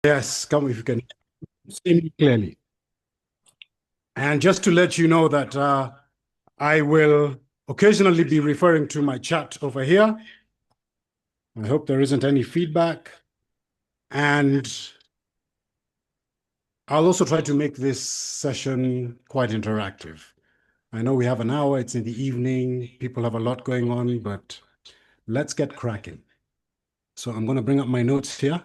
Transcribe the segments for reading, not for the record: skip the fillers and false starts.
Yes, come if you can see me clearly. And just to let you know that I will occasionally be referring to my chat over here. I hope there isn't any feedback. And I'll also try to make this session quite interactive. I know we have an hour, it's in the evening, people have a lot going on, but let's get cracking. So I'm going to bring up my notes here.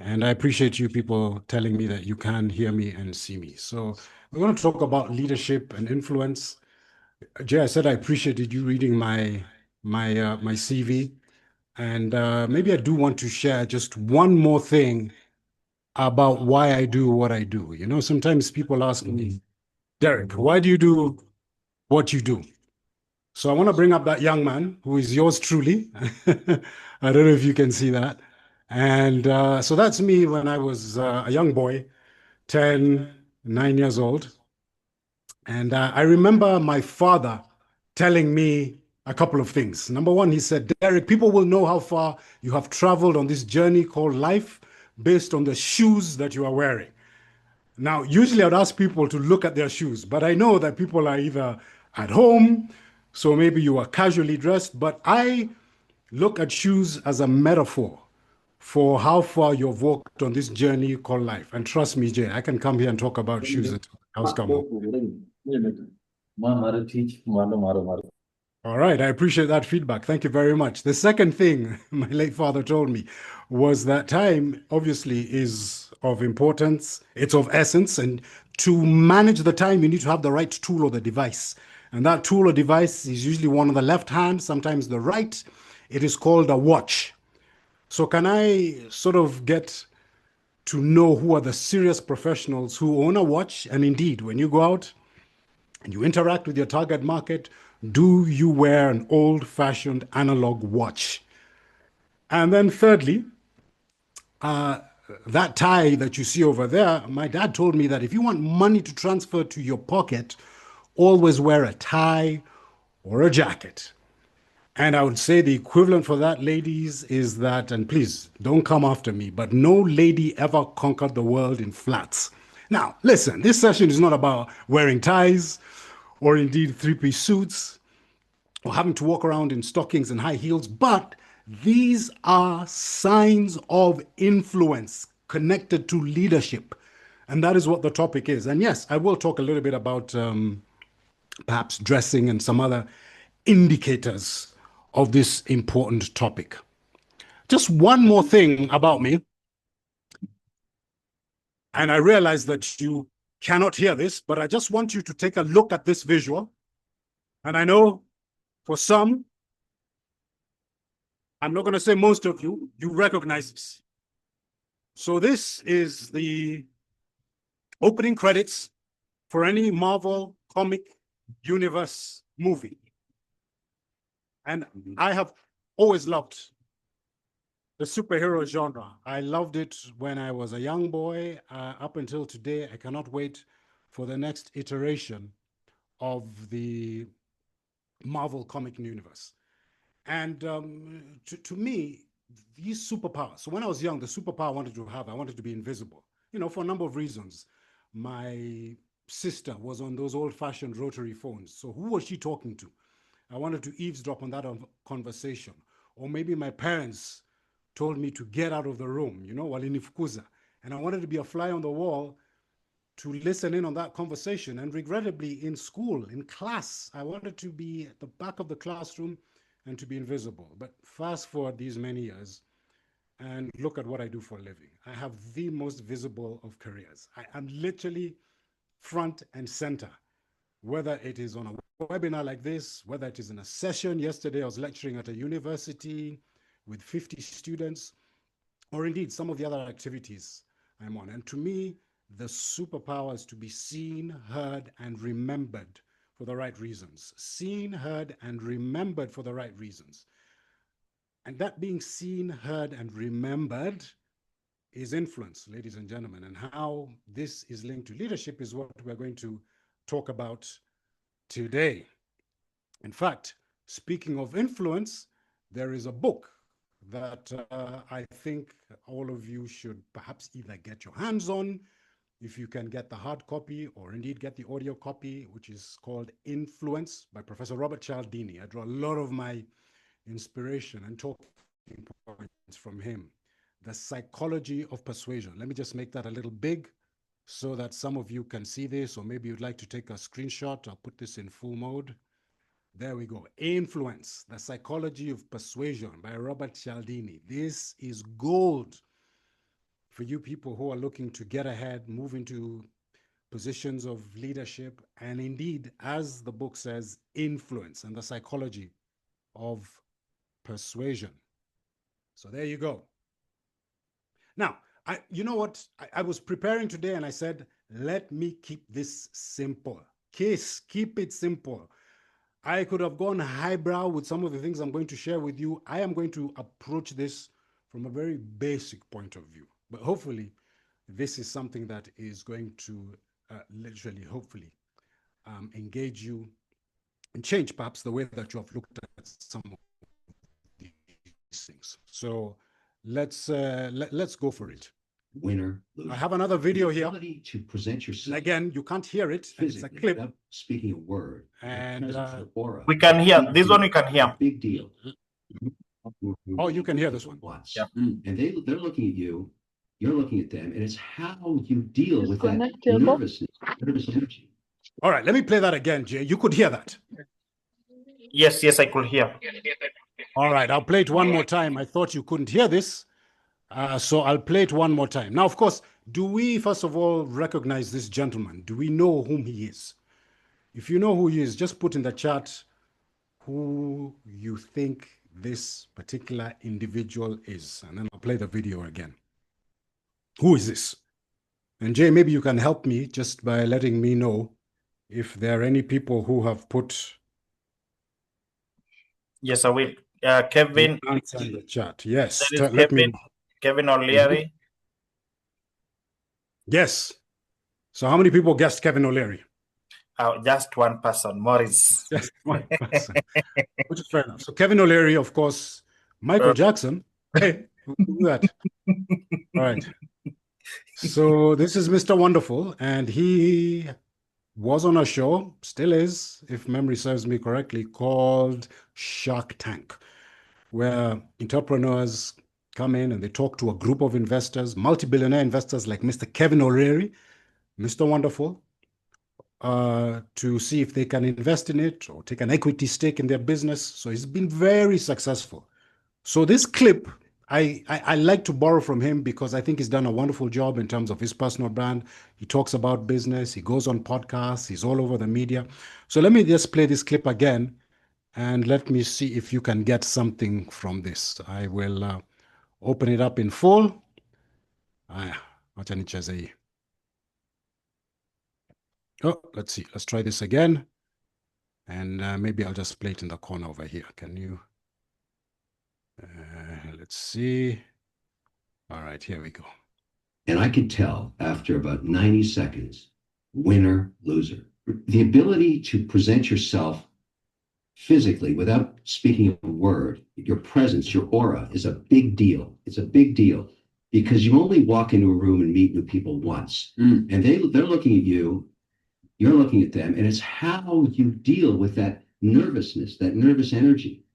And I appreciate you people telling me that you can hear me and see me. So we're going to talk about leadership and influence. Jay, I said I appreciated you reading my CV, and maybe I do want to share just one more thing about why I do what I do. You know, sometimes people ask me, Derek, why do you do what you do? So I want to bring up that young man who is yours truly. I don't know if you can see that. And so that's me when I was a young boy, 10, 9 years old. And I remember my father telling me a couple of things. Number one, he said, Derek, people will know how far you have traveled on this journey called life based on the shoes that you are wearing. Now, usually I'd ask people to look at their shoes, but I know that people are either at home, so maybe you are casually dressed, but I look at shoes as a metaphor for how far you've walked on this journey called life. And trust me, Jay, I can come here and talk about shoes until the cows come home. All right, I appreciate that feedback. Thank you very much. The second thing my late father told me was that time obviously is of importance, it's of essence, and to manage the time, you need to have the right tool or the device. And that tool or device is usually one on the left hand, sometimes the right. It is called a watch. So, can I sort of get to know who are the serious professionals who own a watch? And indeed, when you go out, and you interact with your target market, do you wear an old-fashioned analog watch? And then thirdly, uh, that tie that you see over there, my dad told me that if you want money to transfer to your pocket, always wear a tie or a jacket. And I would say the equivalent for that, ladies, is that, and please don't come after me, but no lady ever conquered the world in flats. Now, listen, this session is not about wearing ties or indeed three-piece suits or having to walk around in stockings and high heels, but these are signs of influence connected to leadership. And that is what the topic is. And yes, I will talk a little bit about perhaps dressing and some other indicators of this important topic. Just one more thing about me. And I realize that you cannot hear this, but I just want you to take a look at this visual. And I know for some, I'm not going to say most of you, you recognize this. So this is the opening credits for any Marvel comic universe movie. And I have always loved the superhero genre. I loved it when I was a young boy. Up until today, I cannot wait for the next iteration of the Marvel comic universe. And to me, these superpowers. So when I was young, the superpower I wanted to have, I wanted to be invisible. You know, for a number of reasons. My sister was on those old-fashioned rotary phones. So who was she talking to? I wanted to eavesdrop on that conversation. Or maybe my parents told me to get out of the room, you know, walinifukuza. And I wanted to be a fly on the wall to listen in on that conversation. And regrettably, in school, in class, I wanted to be at the back of the classroom and to be invisible. But fast forward these many years and look at what I do for a living. I have the most visible of careers. I am literally front and center, whether it is on a webinar like this, whether it is in a session. Yesterday, I was lecturing at a university with 50 students, or indeed some of the other activities I'm on. And to me, the superpower is to be seen, heard, and remembered for the right reasons. Seen, heard, and remembered for the right reasons. And that being seen, heard, and remembered is influence, ladies and gentlemen. And how this is linked to leadership is what we're going to talk about today. In fact, speaking of influence, there is a book that I think all of you should perhaps either get your hands on, if you can get the hard copy, or indeed get the audio copy, which is called Influence by Professor Robert Cialdini. I draw a lot of my inspiration and talking points from him. The Psychology of Persuasion. Let me just make that a little big so that some of you can see this, or maybe you'd like to take a screenshot. I'll put this in full mode. There we go. Influence, The Psychology of Persuasion by Robert Cialdini. This is gold for you people who are looking to get ahead, move into positions of leadership, and indeed, as the book says, influence and the psychology of persuasion. So there you go. Now, you know what? I was preparing today and I said, let me keep this simple. Keep it simple. I could have gone highbrow with some of the things I'm going to share with you. I am going to approach this from a very basic point of view. But hopefully, this is something that is going to literally, hopefully, engage you and change perhaps the way that you have looked at some of these things. So let's go for it. Winner, loser. I have another video here. Ability to present yourself. And again, you can't hear it. It's a clip. Without speaking a word. And aura. We can hear this one. We can hear. Big deal. Oh, you can hear this one. Yeah. And they're looking at you. You're looking at them, and it's how you deal with that Disconnected. nervous energy. All right, let me play that again, Jay. You could hear that. Yes, I could hear. All right, I'll play it one more time. I thought you couldn't hear this, so I'll play it one more time. Now, of course, do we, first of all, recognize this gentleman? Do we know whom he is? If you know who he is, just put in the chat who you think this particular individual is, and then I'll play the video again. Who is this? And Jay, maybe you can help me just by letting me know if there are any people who have put Yes, I will. Kevin. the answer in the chat. Yes. That is Let me. Kevin O'Leary. Yes. So how many people guessed Kevin O'Leary? Just one person, Morris. Just one person. Which is fair enough. So Kevin O'Leary, of course, Michael Jackson. Hey, who do that? All right. So this is Mr. Wonderful, and he was on a show, still is, if memory serves me correctly, called Shark Tank, where entrepreneurs come in and they talk to a group of investors, multi-billionaire investors like Mr. Kevin O'Leary, Mr. Wonderful, to see if they can invest in it or take an equity stake in their business. So he's been very successful. So this clip, I like to borrow from him because I think he's done a wonderful job in terms of his personal brand. He talks about business. He goes on podcasts. He's all over the media. So let me just play this clip again and let me see if you can get something from this. I will open it up in full. Wacha nicheze hii. Oh, let's see. Let's try this again. And maybe I'll just play it in the corner over here. Can you? Let's see. All right, here we go. And I could tell after about 90 seconds, winner, loser. The ability to present yourself physically without speaking a word, your presence, your aura is a big deal. It's a big deal because you only walk into a room and meet new people once. And they're looking at you, you're looking at them, and it's how you deal with that nervousness, that nervous energy.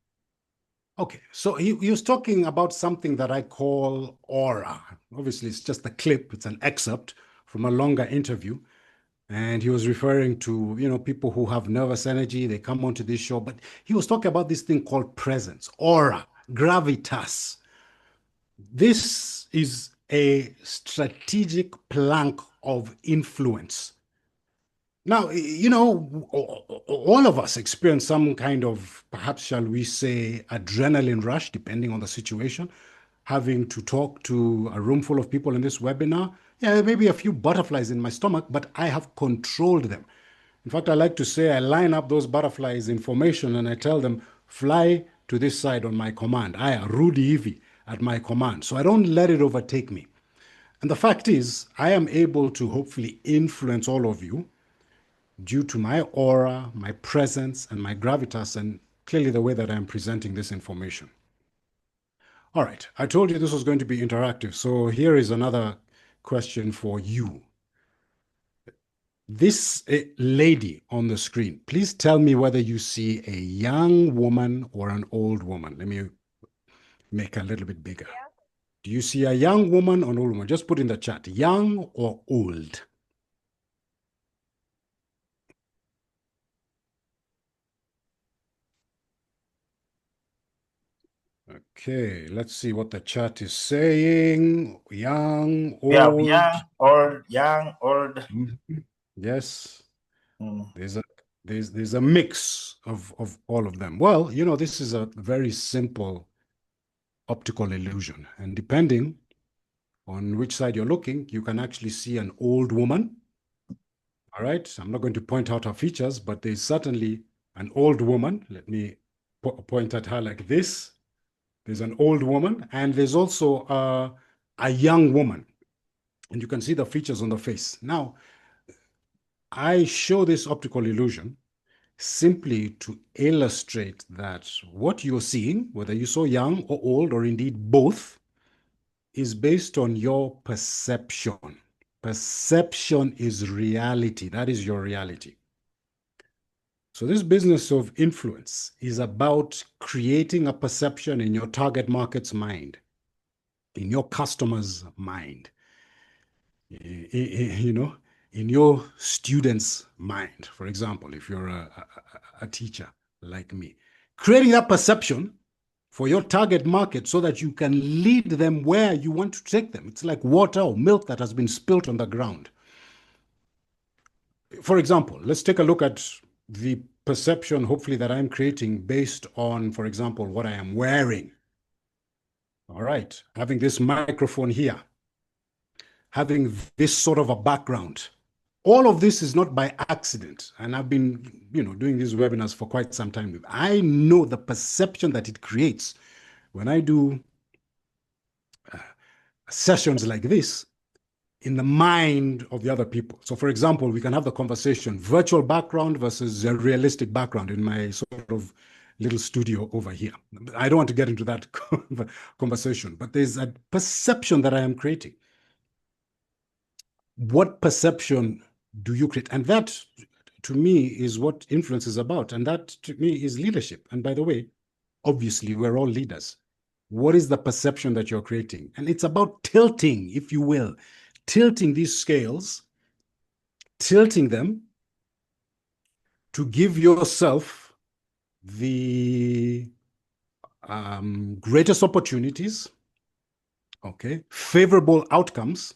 Okay, so he was talking about something that I call aura. Obviously, it's just a clip. It's an excerpt from a longer interview. And he was referring to, people who have nervous energy. They come onto this show. But he was talking about this thing called presence, aura, gravitas. This is a strategic plank of influence. Now, all of us experience some kind of, perhaps, shall we say, adrenaline rush, depending on the situation. Having to talk to a room full of people in this webinar, there may be a few butterflies in my stomach, but I have controlled them. In fact, I like to say I line up those butterflies in formation and I tell them, fly to this side on my command. I am Rudy Ivy at my command. So I don't let it overtake me. And the fact is, I am able to hopefully influence all of you due to my aura, my presence, and my gravitas, and clearly the way that I'm presenting this information. All right. I told you this was going to be interactive. So here is another question for you. This lady on the screen, please tell me whether you see a young woman or an old woman. Let me make it a little bit bigger. Do you see a young woman or an old woman? Just put in the chat, young or old. Okay, let's see what the chat is saying. Young, We have old. young, old. Mhm. Yes. Mm. There's a mix of all of them. Well, you know, this is a very simple optical illusion, and depending on which side you're looking, you can actually see an old woman. All right, I'm not going to point out her features, but there's certainly an old woman. Let me point at her like this. There's an old woman, and there's also a young woman, and you can see the features on the face. Now, I show this optical illusion simply to illustrate that what you're seeing, whether you're so young or old, or indeed both, is based on your perception. Perception is reality. That is your reality. So this business of influence is about creating a perception in your target market's mind, in your customer's mind, you know, in your student's mind. For example, if you're a teacher like me, creating that perception for your target market so that you can lead them where you want to take them. It's like water or milk that has been spilt on the ground. For example, let's take a look at the perception, hopefully, that I'm creating based on, for example, what I am wearing. All right, having this microphone here, having this sort of a background. All of this is not by accident. And I've been, you know, doing these webinars for quite some time. I know the perception that it creates when I do sessions like this in the mind of the other people. So for example, we can have the conversation, virtual background versus a realistic background in my sort of little studio over here. I don't want to get into that conversation, but there's a perception that I am creating. What perception do you create? And that, to me, is what influence is about. And that, to me, is leadership. And by the way, obviously, we're all leaders. What is the perception that you're creating? And it's about tilting, if you will, tilting these scales, tilting them to give yourself the greatest opportunities, okay, favorable outcomes,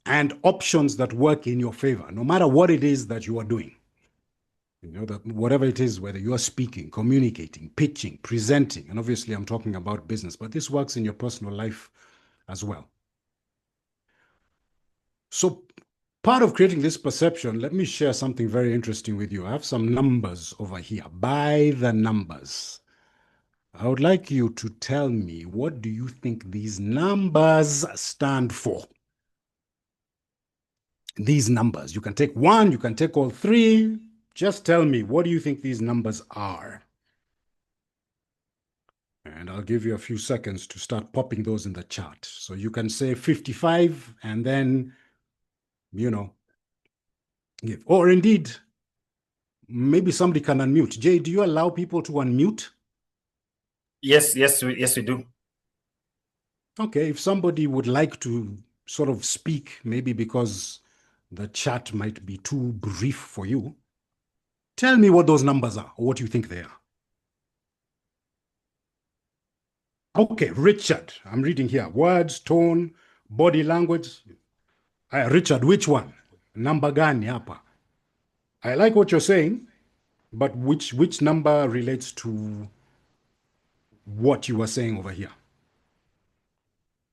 and options that work in your favor, no matter what it is that you are doing. You know, that whatever it is, whether you are speaking, communicating, pitching, presenting, and obviously I'm talking about business, but this works in your personal life as well. So part of creating this perception, let me share something very interesting with you. I have some numbers over here. By the numbers, I would like you to tell me, what do you think these numbers stand for? These numbers, you can take one, you can take all three. Just tell me, what do you think these numbers are? And I'll give you a few seconds to start popping those in the chat. So you can say 55 and then, you know, give. Or indeed, maybe somebody can unmute. Jay, do you allow people to unmute? Yes, we do. Okay, if somebody would like to sort of speak, maybe because the chat might be too brief for you, tell me what those numbers are or what you think they are. Okay, Richard, I'm reading here. Words, tone, body language. Richard, which one? Number gani hapa? I like what you're saying, but which number relates to what you were saying over here?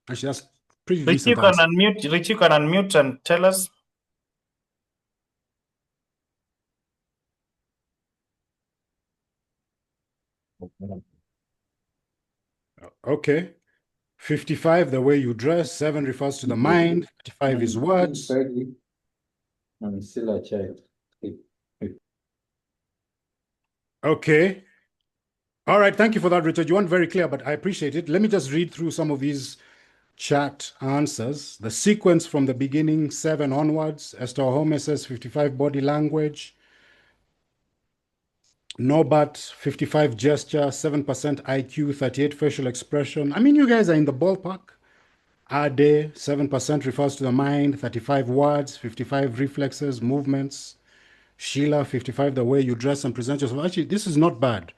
Actually, that's pretty Richie, you decent can answer. unmute. Richie, you can unmute and tell us. Okay. 55, the way you dress. 7 refers to the mind. 55 is words. I'm still a child. Okay. All right, thank you for that, Richard. You weren't very clear, but I appreciate it. Let me just read through some of these chat answers. The sequence from the beginning, 7 onwards. Esther Home says 55 body language. Nobat, 55 gesture, 7% IQ, 38 facial expression. I mean, you guys are in the ballpark. Ade, 7% refers to the mind, 35 words, 55 reflexes, movements. Sheila, 55, the way you dress and present yourself. Actually, this is not bad.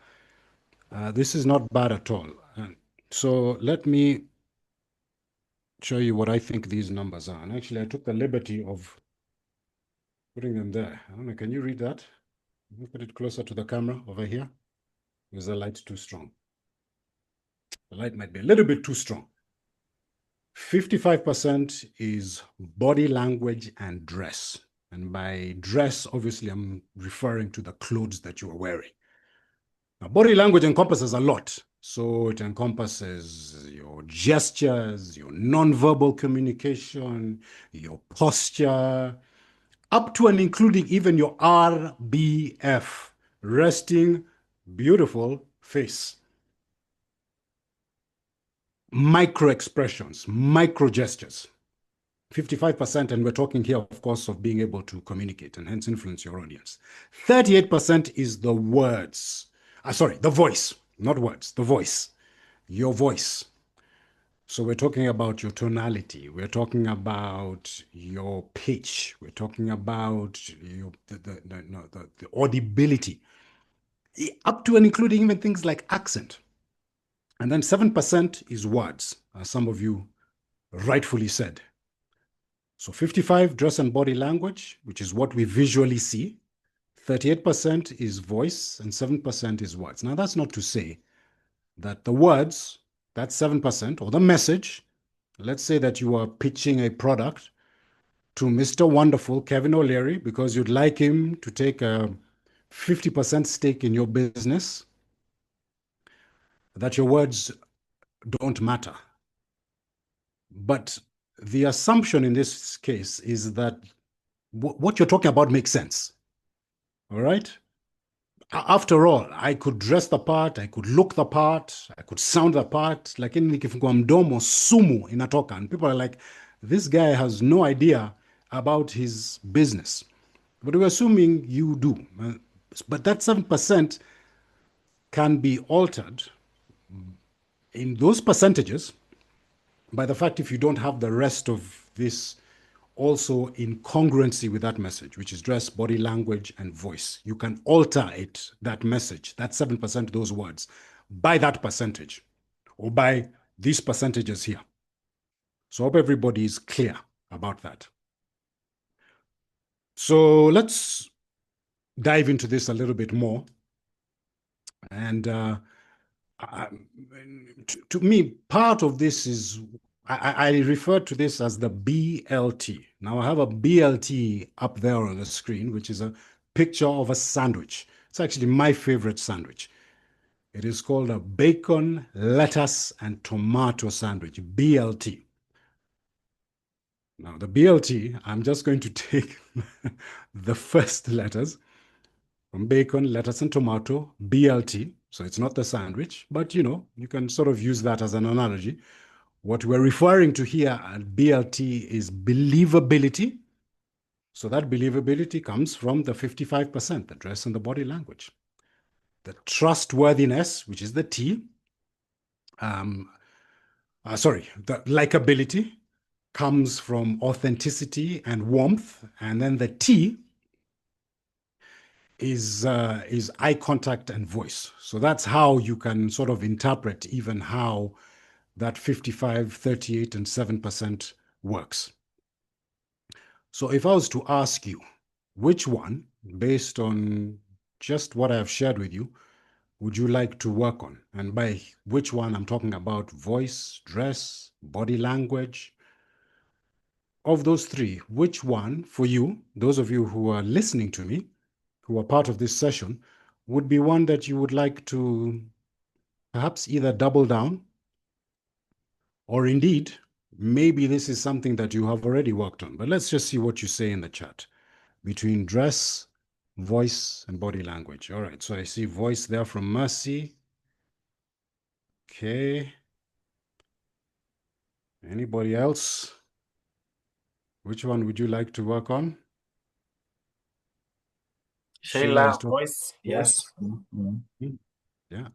This is not bad at all. So let me show you what I think these numbers are. And actually, I took the liberty of putting them there. I don't know, can you read that? Let me put it closer to the camera over here. Is the light too strong? The light might be a little bit too strong. 55% is body language and dress. And by dress, obviously, I'm referring to the clothes that you are wearing. Now, body language encompasses a lot. So it encompasses your gestures, your nonverbal communication, your posture, up to and including even your RBF, resting beautiful face. Micro expressions, micro gestures. 55%, and we're talking here, of course, of being able to communicate and hence influence your audience. 38% is the words. The voice, not words, the voice, your voice. So we're talking about your tonality. We're talking about your pitch. We're talking about the audibility, up to and including even things like accent. And then 7% is words, as some of you rightfully said. So 55, dress and body language, which is what we visually see. 38% is voice and 7% is words. Now, that's not to say that the words, that's 7%, or the message, let's say that you are pitching a product to Mr. Wonderful, Kevin O'Leary, because you'd like him to take a 50% stake in your business, that your words don't matter. But the assumption in this case is that what you're talking about makes sense. All right? After all, I could dress the part, I could look the part, I could sound the part, lakini nikifungua mdomo sumu inatoka. And people are like, this guy has no idea about his business. But we're assuming you do. But that 7% can be altered in those percentages by the fact if you don't have the rest of this also in congruency with that message, which is dress, body language, and voice. You can alter it, that message, that 7%, those words, by that percentage, or by these percentages here. So I hope everybody is clear about that. So let's dive into this a little bit more. And to me, part of this is, I refer to this as the BLT. Now I have a BLT up there on the screen, which is a picture of a sandwich. It's actually my favorite sandwich. It is called a bacon, lettuce, and tomato sandwich, BLT. Now the BLT, I'm just going to take the first letters from bacon, lettuce, and tomato, BLT. So it's not the sandwich, but you can sort of use that as an analogy. What we're referring to here at BLT is believability. So that believability comes from the 55%, the dress and the body language. The trustworthiness, which is the T. The likability comes from authenticity and warmth. And then the T is eye contact and voice. So that's how you can sort of interpret even how that 55, 38, and 7% works. So if I was to ask you which one, based on just what I've shared with you, would you like to work on? And by which one, I'm talking about voice, dress, body language. Of those three, which one for you, those of you who are listening to me, who are part of this session, would be one that you would like to perhaps either double down, or indeed, maybe this is something that you have already worked on. But let's just see what you say in the chat between dress, voice, and body language. All right, so I see voice there from Mercy. Okay. Anybody else? Which one would you like to work on? Sheila, is talking. voice. Yes. Mhm. Yeah.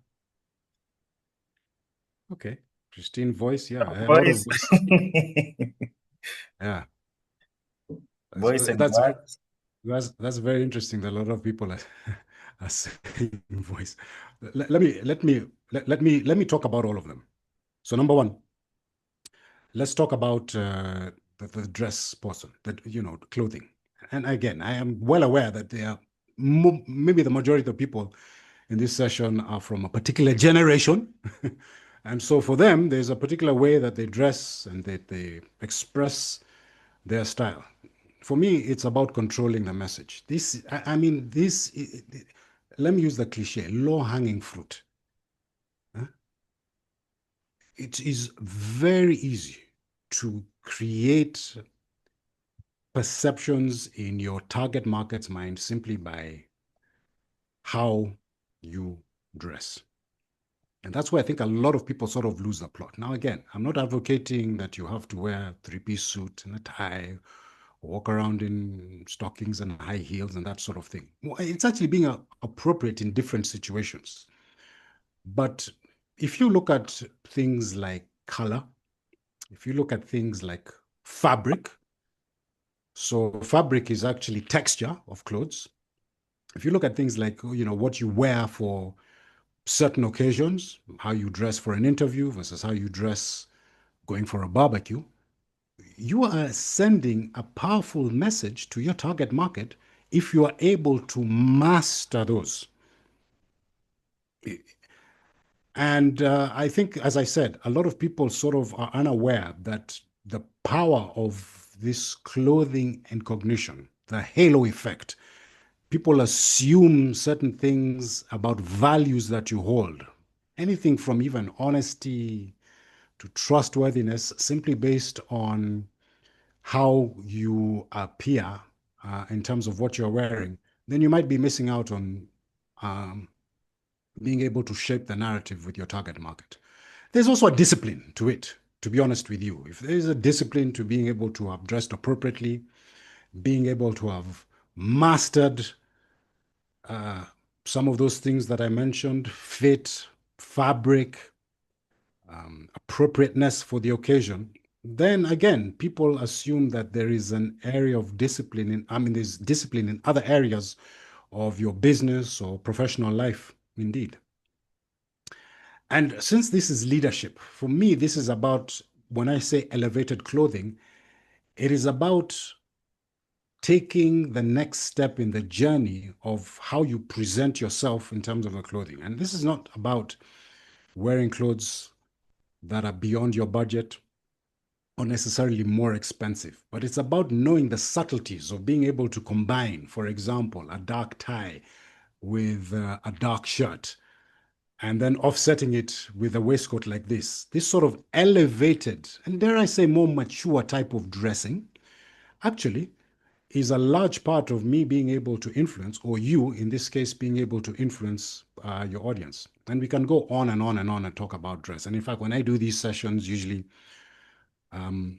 Okay. Christine, voice. Yeah. A lot of Voice. yeah. Voice and That's words. that's very interesting that a lot of people are saying voice. Let me talk about all of them. So number one, let's talk about the dress person, that clothing. And again, I am well aware that there are maybe the majority of people in this session are from a particular generation. And so for them, there's a particular way that they dress and that they express their style. For me, it's about controlling the message. Let me use the cliche, low-hanging fruit. Huh? It is very easy to create perceptions in your target market's mind simply by how you dress. And that's where I think a lot of people sort of lose the plot. Now, again, I'm not advocating that you have to wear a three-piece suit and a tie, or walk around in stockings and high heels and that sort of thing. Well, it's actually being appropriate in different situations. But if you look at things like color, if you look at things like fabric, so fabric is actually texture of clothes. If you look at things like, what you wear for certain occasions, how you dress for an interview versus how you dress going for a barbecue, you are sending a powerful message to your target market if you are able to master those. And I think, as I said, a lot of people sort of are unaware that the power of this clothing and cognition, the halo effect, people assume certain things about values that you hold. Anything from even honesty to trustworthiness, simply based on how you appear in terms of what you're wearing, then you might be missing out on being able to shape the narrative with your target market. There's also a discipline to it, to be honest with you. If there is a discipline to being able to have dressed appropriately, being able to have mastered some of those things that I mentioned, fit, fabric, appropriateness for the occasion, then again, people assume that there is an area of discipline there's discipline in other areas of your business or professional life, indeed. And since this is leadership, for me, this is about, when I say elevated clothing, it is about taking the next step in the journey of how you present yourself in terms of the clothing. And this is not about wearing clothes that are beyond your budget or necessarily more expensive, but it's about knowing the subtleties of being able to combine, for example, a dark tie with a dark shirt, and then offsetting it with a waistcoat like this. This sort of elevated, and dare I say more mature type of dressing, actually is a large part of me being able to influence, or you in this case being able to influence your audience. And we can go on and on and on and talk about dress. And in fact, when I do these sessions, usually in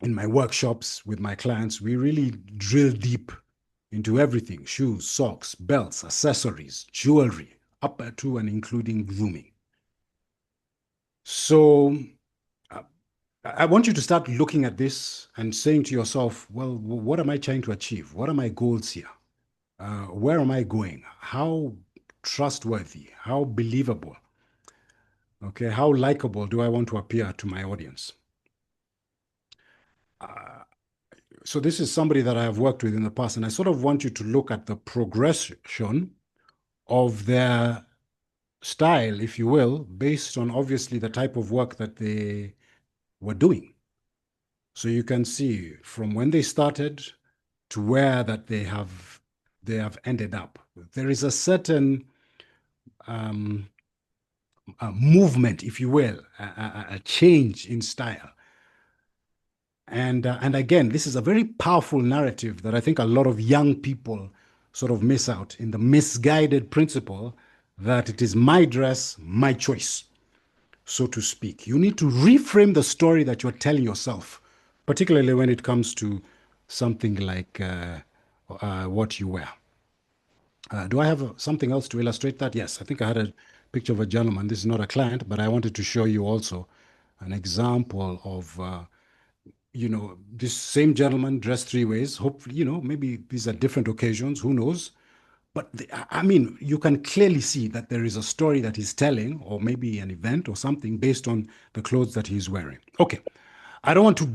my workshops with my clients, we really drill deep into everything: shoes, socks, belts, accessories, jewelry, up to and including grooming. So I want you to start looking at this and saying to yourself, well, what am I trying to achieve? What are my goals here? Where am I going? How trustworthy? How believable? Okay, how likable do I want to appear to my audience? So this is somebody that I have worked with in the past, and I sort of want you to look at the progression of their style, if you will, based on obviously the type of work that they were doing. So you can see from when they started to where that they have ended up. There is a certain movement, if you will, a change in style. And again, this is a very powerful narrative that I think a lot of young people sort of miss out in the misguided principle that it is my dress, my choice. so to speak. You need to reframe the story that you're telling yourself, particularly when it comes to something like what you wear. Do I have something else to illustrate that? Yes, I think I had a picture of a gentleman. This is not a client, but I wanted to show you also an example of, this same gentleman dressed three ways. Hopefully, maybe these are different occasions. Who knows? But I mean, you can clearly see that there is a story that he's telling, or maybe an event or something based on the clothes that he's wearing. Okay. I don't want to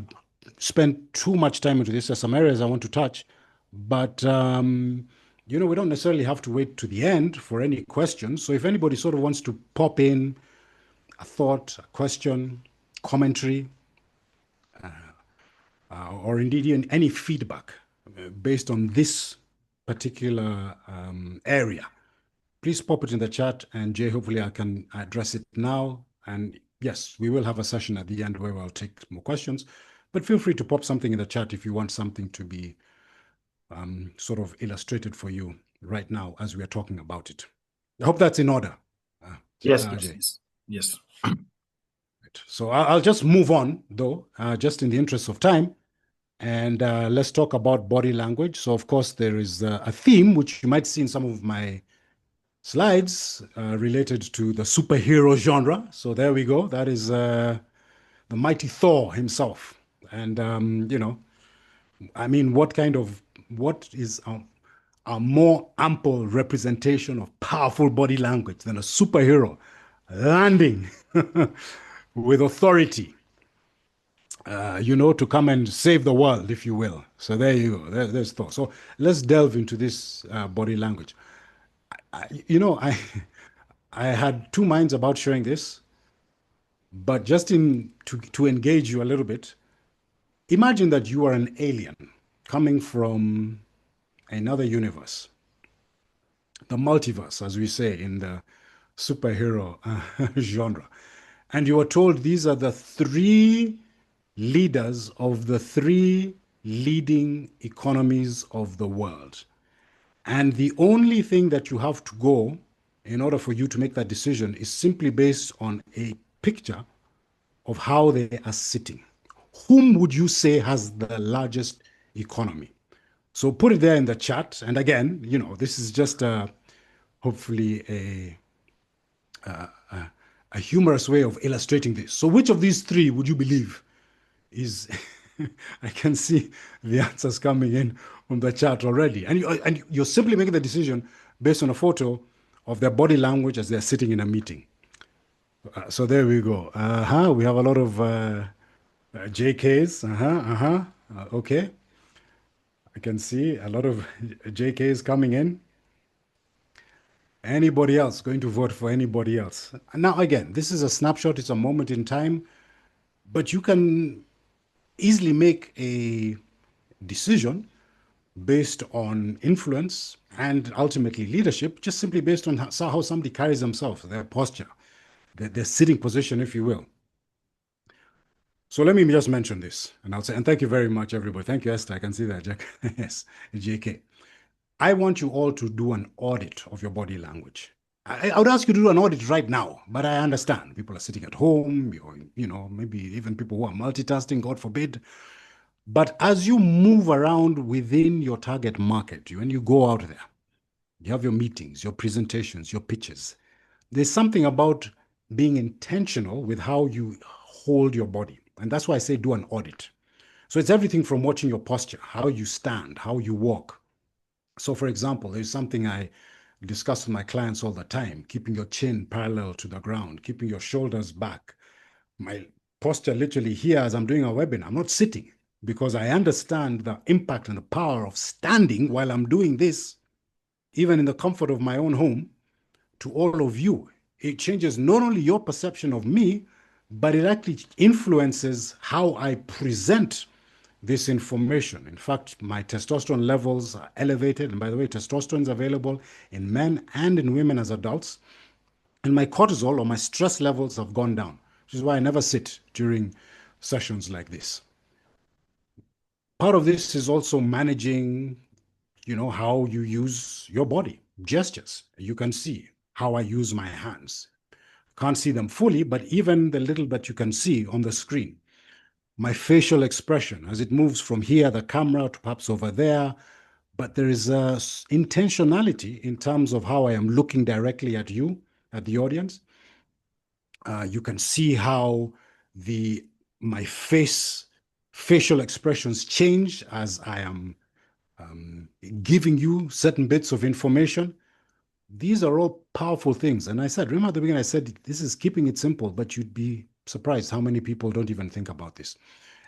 spend too much time into this. There's some areas I want to touch, but we don't necessarily have to wait to the end for any questions. So if anybody sort of wants to pop in a thought, a question, commentary, or indeed even any feedback based on this particular area, please pop it in the chat, and Jay, hopefully I can address it now. And yes, we will have a session at the end where I'll take more questions, but feel free to pop something in the chat if you want something to be sort of illustrated for you right now as we are talking about it. I hope that's in order. Yes, Jay. yes, yes. Right. So I'll just move on, though, just in the interest of time. And let's talk about body language. So, of course, there is a theme, which you might see in some of my slides related to the superhero genre. So there we go. That is the mighty Thor himself. And, I mean, what is a more ample representation of powerful body language than a superhero landing with authority, to come and save the world, if you will. So there you go. There's Thor. So let's delve into this body language. I had two minds about sharing this, but just to engage you a little bit, imagine that you are an alien coming from another universe, the multiverse, as we say in the superhero genre. And you are told these are the three leaders of the three leading economies of the world. And the only thing that you have to go in order for you to make that decision is simply based on a picture of how they are sitting. Whom would you say has the largest economy? So put it there in the chat. And again, this is just hopefully a humorous way of illustrating this. So which of these three would you believe is, I can see the answers coming in from the chat already. And you're simply making the decision based on a photo of their body language as they're sitting in a meeting. So there we go. We have a lot of JKs. Okay. I can see a lot of JKs coming in. Anybody else going to vote for anybody else? Now, again, this is a snapshot. It's a moment in time, but you can easily make a decision based on influence and ultimately leadership, just simply based on how somebody carries themselves, their posture, their sitting position, if you will. So let me just mention this, and I'll say, and thank you very much, everybody. Thank you, Esther. I can see that, Jack. Yes, JK. I want you all to do an audit of your body language. I would ask you to do an audit right now, but I understand people are sitting at home, maybe even people who are multitasking, God forbid. But as you move around within your target market, when you go out there, you have your meetings, your presentations, your pitches, there's something about being intentional with how you hold your body. And that's why I say do an audit. So it's everything from watching your posture, how you stand, how you walk. So for example, there's something I discuss with my clients all the time, keeping your chin parallel to the ground, keeping your shoulders back. My posture literally here as I'm doing a webinar, I'm not sitting because I understand the impact and the power of standing while I'm doing this, even in the comfort of my own home, to all of you. It changes not only your perception of me, but it actually influences how I present this information. In fact, my testosterone levels are elevated. And by the way, testosterone is available in men and in women as adults. And my cortisol or my stress levels have gone down, which is why I never sit during sessions like this. Part of this is also managing, how you use your body, gestures. You can see how I use my hands, can't see them fully, but even the little that you can see on the screen, my facial expression as it moves from here, the camera, to perhaps over there. But there is a intentionality in terms of how I am looking directly at you, at the audience. You can see how my facial expressions change as I am giving you certain bits of information. These are all powerful things. And I said, remember at the beginning, I said, this is keeping it simple, but you'd be surprised how many people don't even think about this.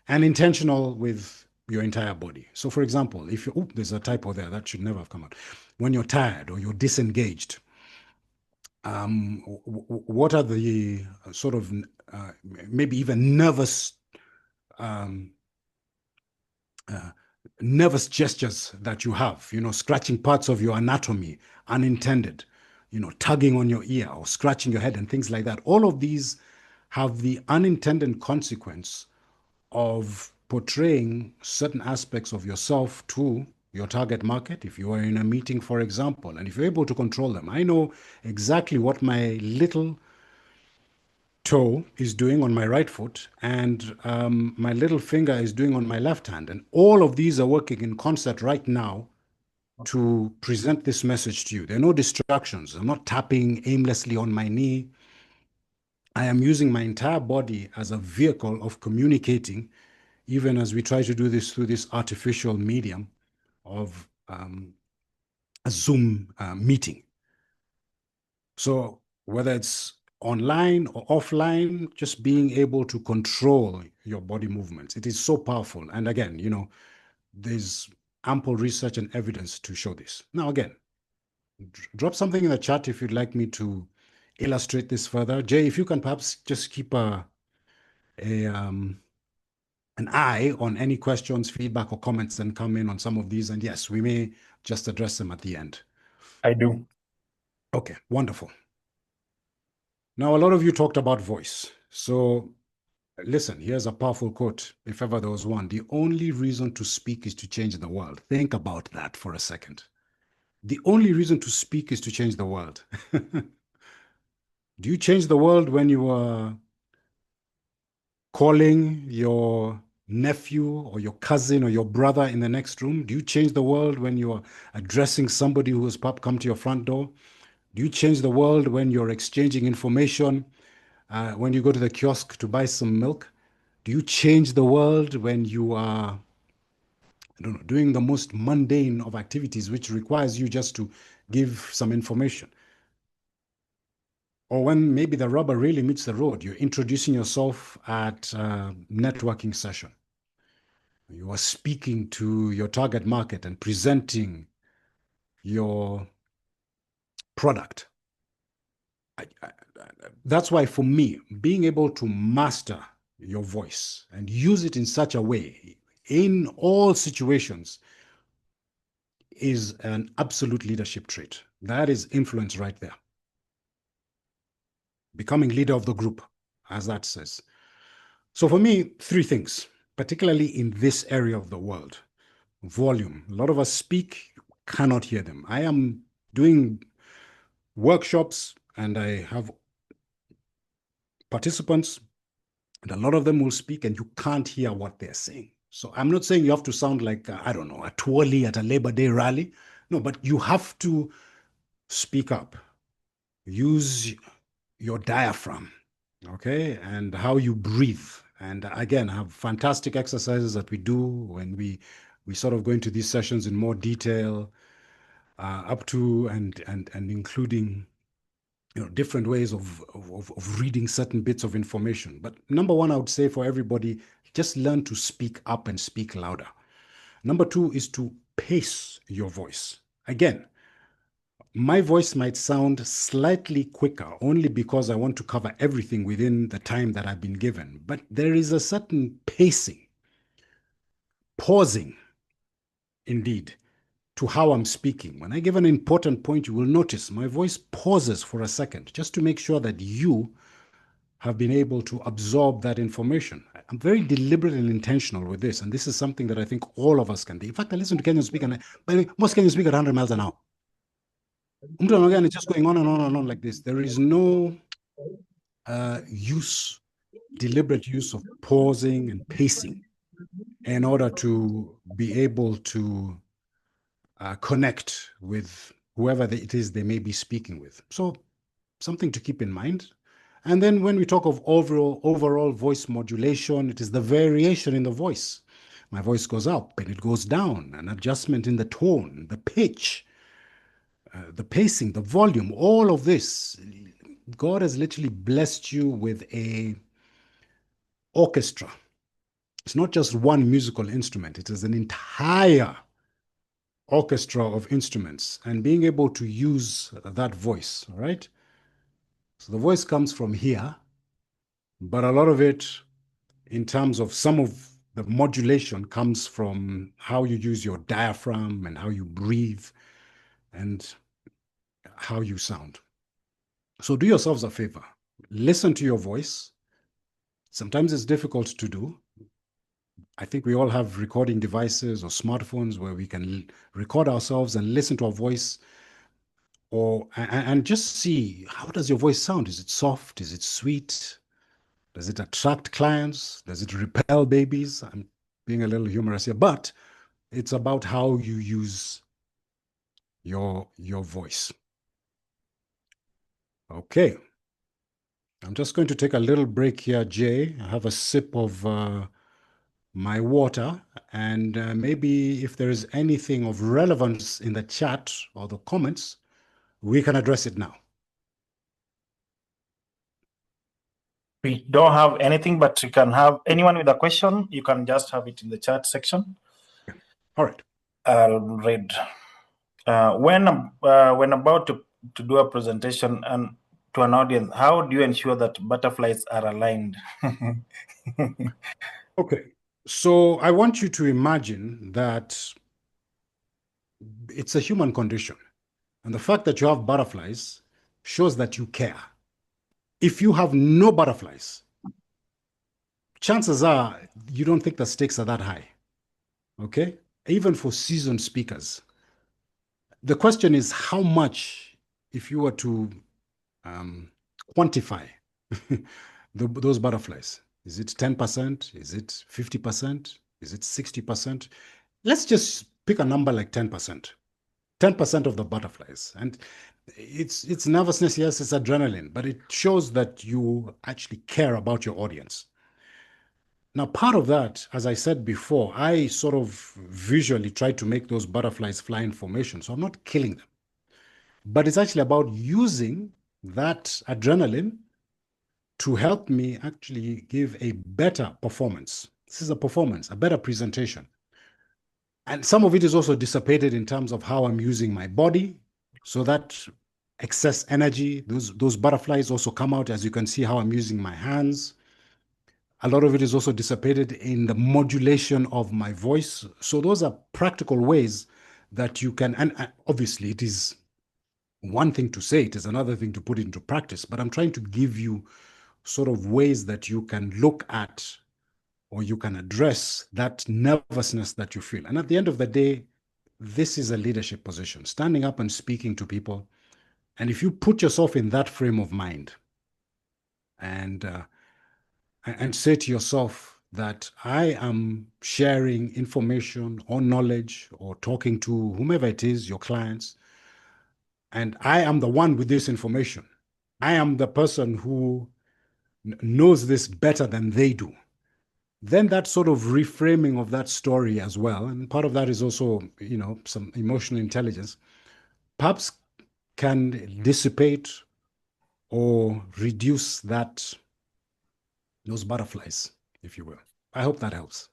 And intentional with your entire body. So for example, if you, there's a typo there, that should never have come out. When you're tired or you're disengaged, what are the sort of maybe even nervous gestures that you have, scratching parts of your anatomy, unintended, tugging on your ear or scratching your head and things like that. All of these have the unintended consequence of portraying certain aspects of yourself to your target market. If you are in a meeting, for example, and if you're able to control them, I know exactly what my little toe is doing on my right foot and my little finger is doing on my left hand. And all of these are working in concert right now to present this message to you. There are no distractions. I'm not tapping aimlessly on my knee. I am using my entire body as a vehicle of communicating, even as we try to do this through this artificial medium of a Zoom meeting. So whether it's online or offline, just being able to control your body movements, it is so powerful. And again, there's ample research and evidence to show this. Now, again, drop something in the chat if you'd like me to illustrate this further. Jay, if you can perhaps just keep an eye on any questions, feedback, or comments and come in on some of these. And yes, we may just address them at the end. I do. Okay, wonderful. Now, a lot of you talked about voice. So listen, here's a powerful quote, if ever there was one. The only reason to speak is to change the world. Think about that for a second. The only reason to speak is to change the world. Do you change the world when you are calling your nephew or your cousin or your brother in the next room? Do you change the world when you are addressing somebody who has come to your front door? Do you change the world when you're exchanging information, when you go to the kiosk to buy some milk? Do you change the world when you are, I don't know, doing the most mundane of activities, which requires you just to give some information? Or when maybe the rubber really meets the road, you're introducing yourself at a networking session. You are speaking to your target market and presenting your product. That's why for me, being able to master your voice and use it in such a way in all situations is an absolute leadership trait. That is influence right there. Becoming leader of the group, as that says. So for me, three things, particularly in this area of the world. Volume. A lot of us speak, cannot hear them. I am doing workshops and I have participants, and a lot of them will speak and you can't hear what they're saying. So I'm not saying you have to sound like, I don't know, a twirly at a Labor Day rally. No, but you have to speak up. Use your diaphragm, okay? And how you breathe. And again, have fantastic exercises that we do when we sort of go into these sessions in more detail, up to and including different ways of reading certain bits of information. But number one, I would say for everybody, just learn to speak up and speak louder. Number two is to pace your voice. Again, my voice might sound slightly quicker only because I want to cover everything within the time that I've been given. But there is a certain pacing, pausing, indeed, to how I'm speaking. When I give an important point, you will notice my voice pauses for a second just to make sure that you have been able to absorb that information. I'm very deliberate and intentional with this, and this is something that I think all of us can do. In fact, I listen to Kenyan speak, and by the way, most Kenyans speak at 100 miles an hour. It's just going on and on and on like this. There is no deliberate use of pausing and pacing in order to be able to connect with whoever it is they may be speaking with. So something to keep in mind. And then when we talk of overall voice modulation, it is the variation in the voice. My voice goes up and it goes down, an adjustment in the tone, the pitch, the pacing, the volume, all of this. God has literally blessed you with a orchestra. It's not just one musical instrument, it is an entire orchestra of instruments, and being able to use that voice, all right? So the voice comes from here, but a lot of it, in terms of some of the modulation, comes from how you use your diaphragm and how you breathe and how you sound. So do yourselves a favor. Listen to your voice. Sometimes it's difficult to do. I think we all have recording devices or smartphones where we can record ourselves and listen to our voice, and just see, how does your voice sound? Is it soft? Is it sweet? Does it attract clients? Does it repel babies? I'm being a little humorous here, but it's about how you use your voice. Okay. I'm just going to take a little break here, Jay. I have a sip of my water, and maybe if there is anything of relevance in the chat or the comments, we can address it now. We don't have anything, but you can have anyone with a question. You can just have it in the chat section. All right. I'll read. When about to do a presentation and to an audience, how do you ensure that butterflies are aligned? Okay. So I want you to imagine that it's a human condition. And the fact that you have butterflies shows that you care. If you have no butterflies, chances are you don't think the stakes are that high. Okay? Even for seasoned speakers. The question is how much, if you were to quantify those butterflies. Is it 10%? Is it 50%? Is it 60%? Let's just pick a number like 10%. 10% of the butterflies. And it's nervousness, yes, it's adrenaline, but it shows that you actually care about your audience. Now, part of that, as I said before, I sort of visually try to make those butterflies fly in formation. So I'm not killing them. But it's actually about using that adrenaline to help me actually give a better performance. This is a performance, a better presentation. And some of it is also dissipated in terms of how I'm using my body. So that excess energy, those butterflies also come out, as you can see how I'm using my hands. A lot of it is also dissipated in the modulation of my voice. So those are practical ways that you can, and obviously it is one thing to say, it is another thing to put it into practice, but I'm trying to give you sort of ways that you can look at or you can address that nervousness that you feel. And at the end of the day, this is a leadership position, standing up and speaking to people. And if you put yourself in that frame of mind and say to yourself that I am sharing information or knowledge or talking to whomever it is, your clients, and I am the one with this information. I am the person who knows this better than they do. Then that sort of reframing of that story as well, and part of that is also, some emotional intelligence, perhaps can dissipate or reduce those butterflies, if you will. I hope that helps.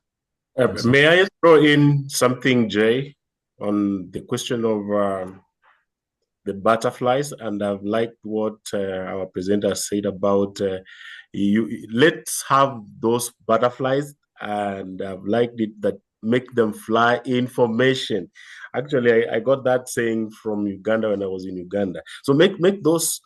May I throw in something, Jay, on the question of the butterflies? And I've liked what our presenter said about let's have those butterflies, and I've liked it that make them fly in formation. Actually, I got that saying from Uganda when I was in Uganda. So make those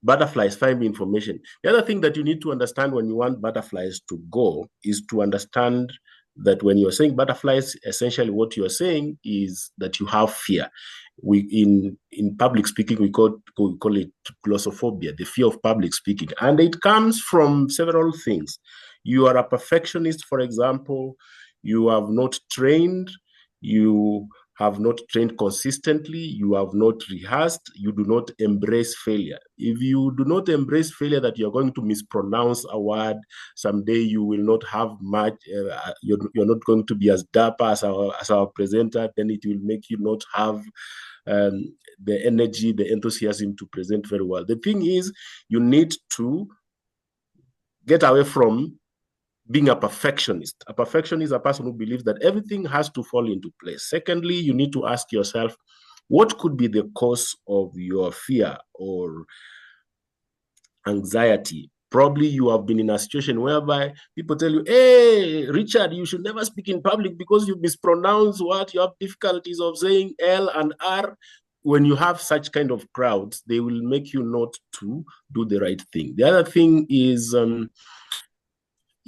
butterflies find information. The other thing that you need to understand when you want butterflies to go is to understand that when you're saying butterflies, essentially what you're saying is that you have fear. We in public speaking, we call it glossophobia, the fear of public speaking. And it comes from several things. You are a perfectionist, for example, you have not trained, you have not trained consistently, you have not rehearsed, you do not embrace failure. If you do not embrace failure, that you're going to mispronounce a word, someday you will not have much, you're not going to be as dapper as our presenter, then it will make you not have the energy, the enthusiasm to present very well. The thing is, you need to get away from being a perfectionist. A perfectionist is a person who believes that everything has to fall into place. Secondly, you need to ask yourself, what could be the cause of your fear or anxiety? Probably you have been in a situation whereby people tell you, hey, Richard, you should never speak in public because you mispronounce what, you have difficulties of saying L and R. When you have such kind of crowds, they will make you not to do the right thing. The other thing is,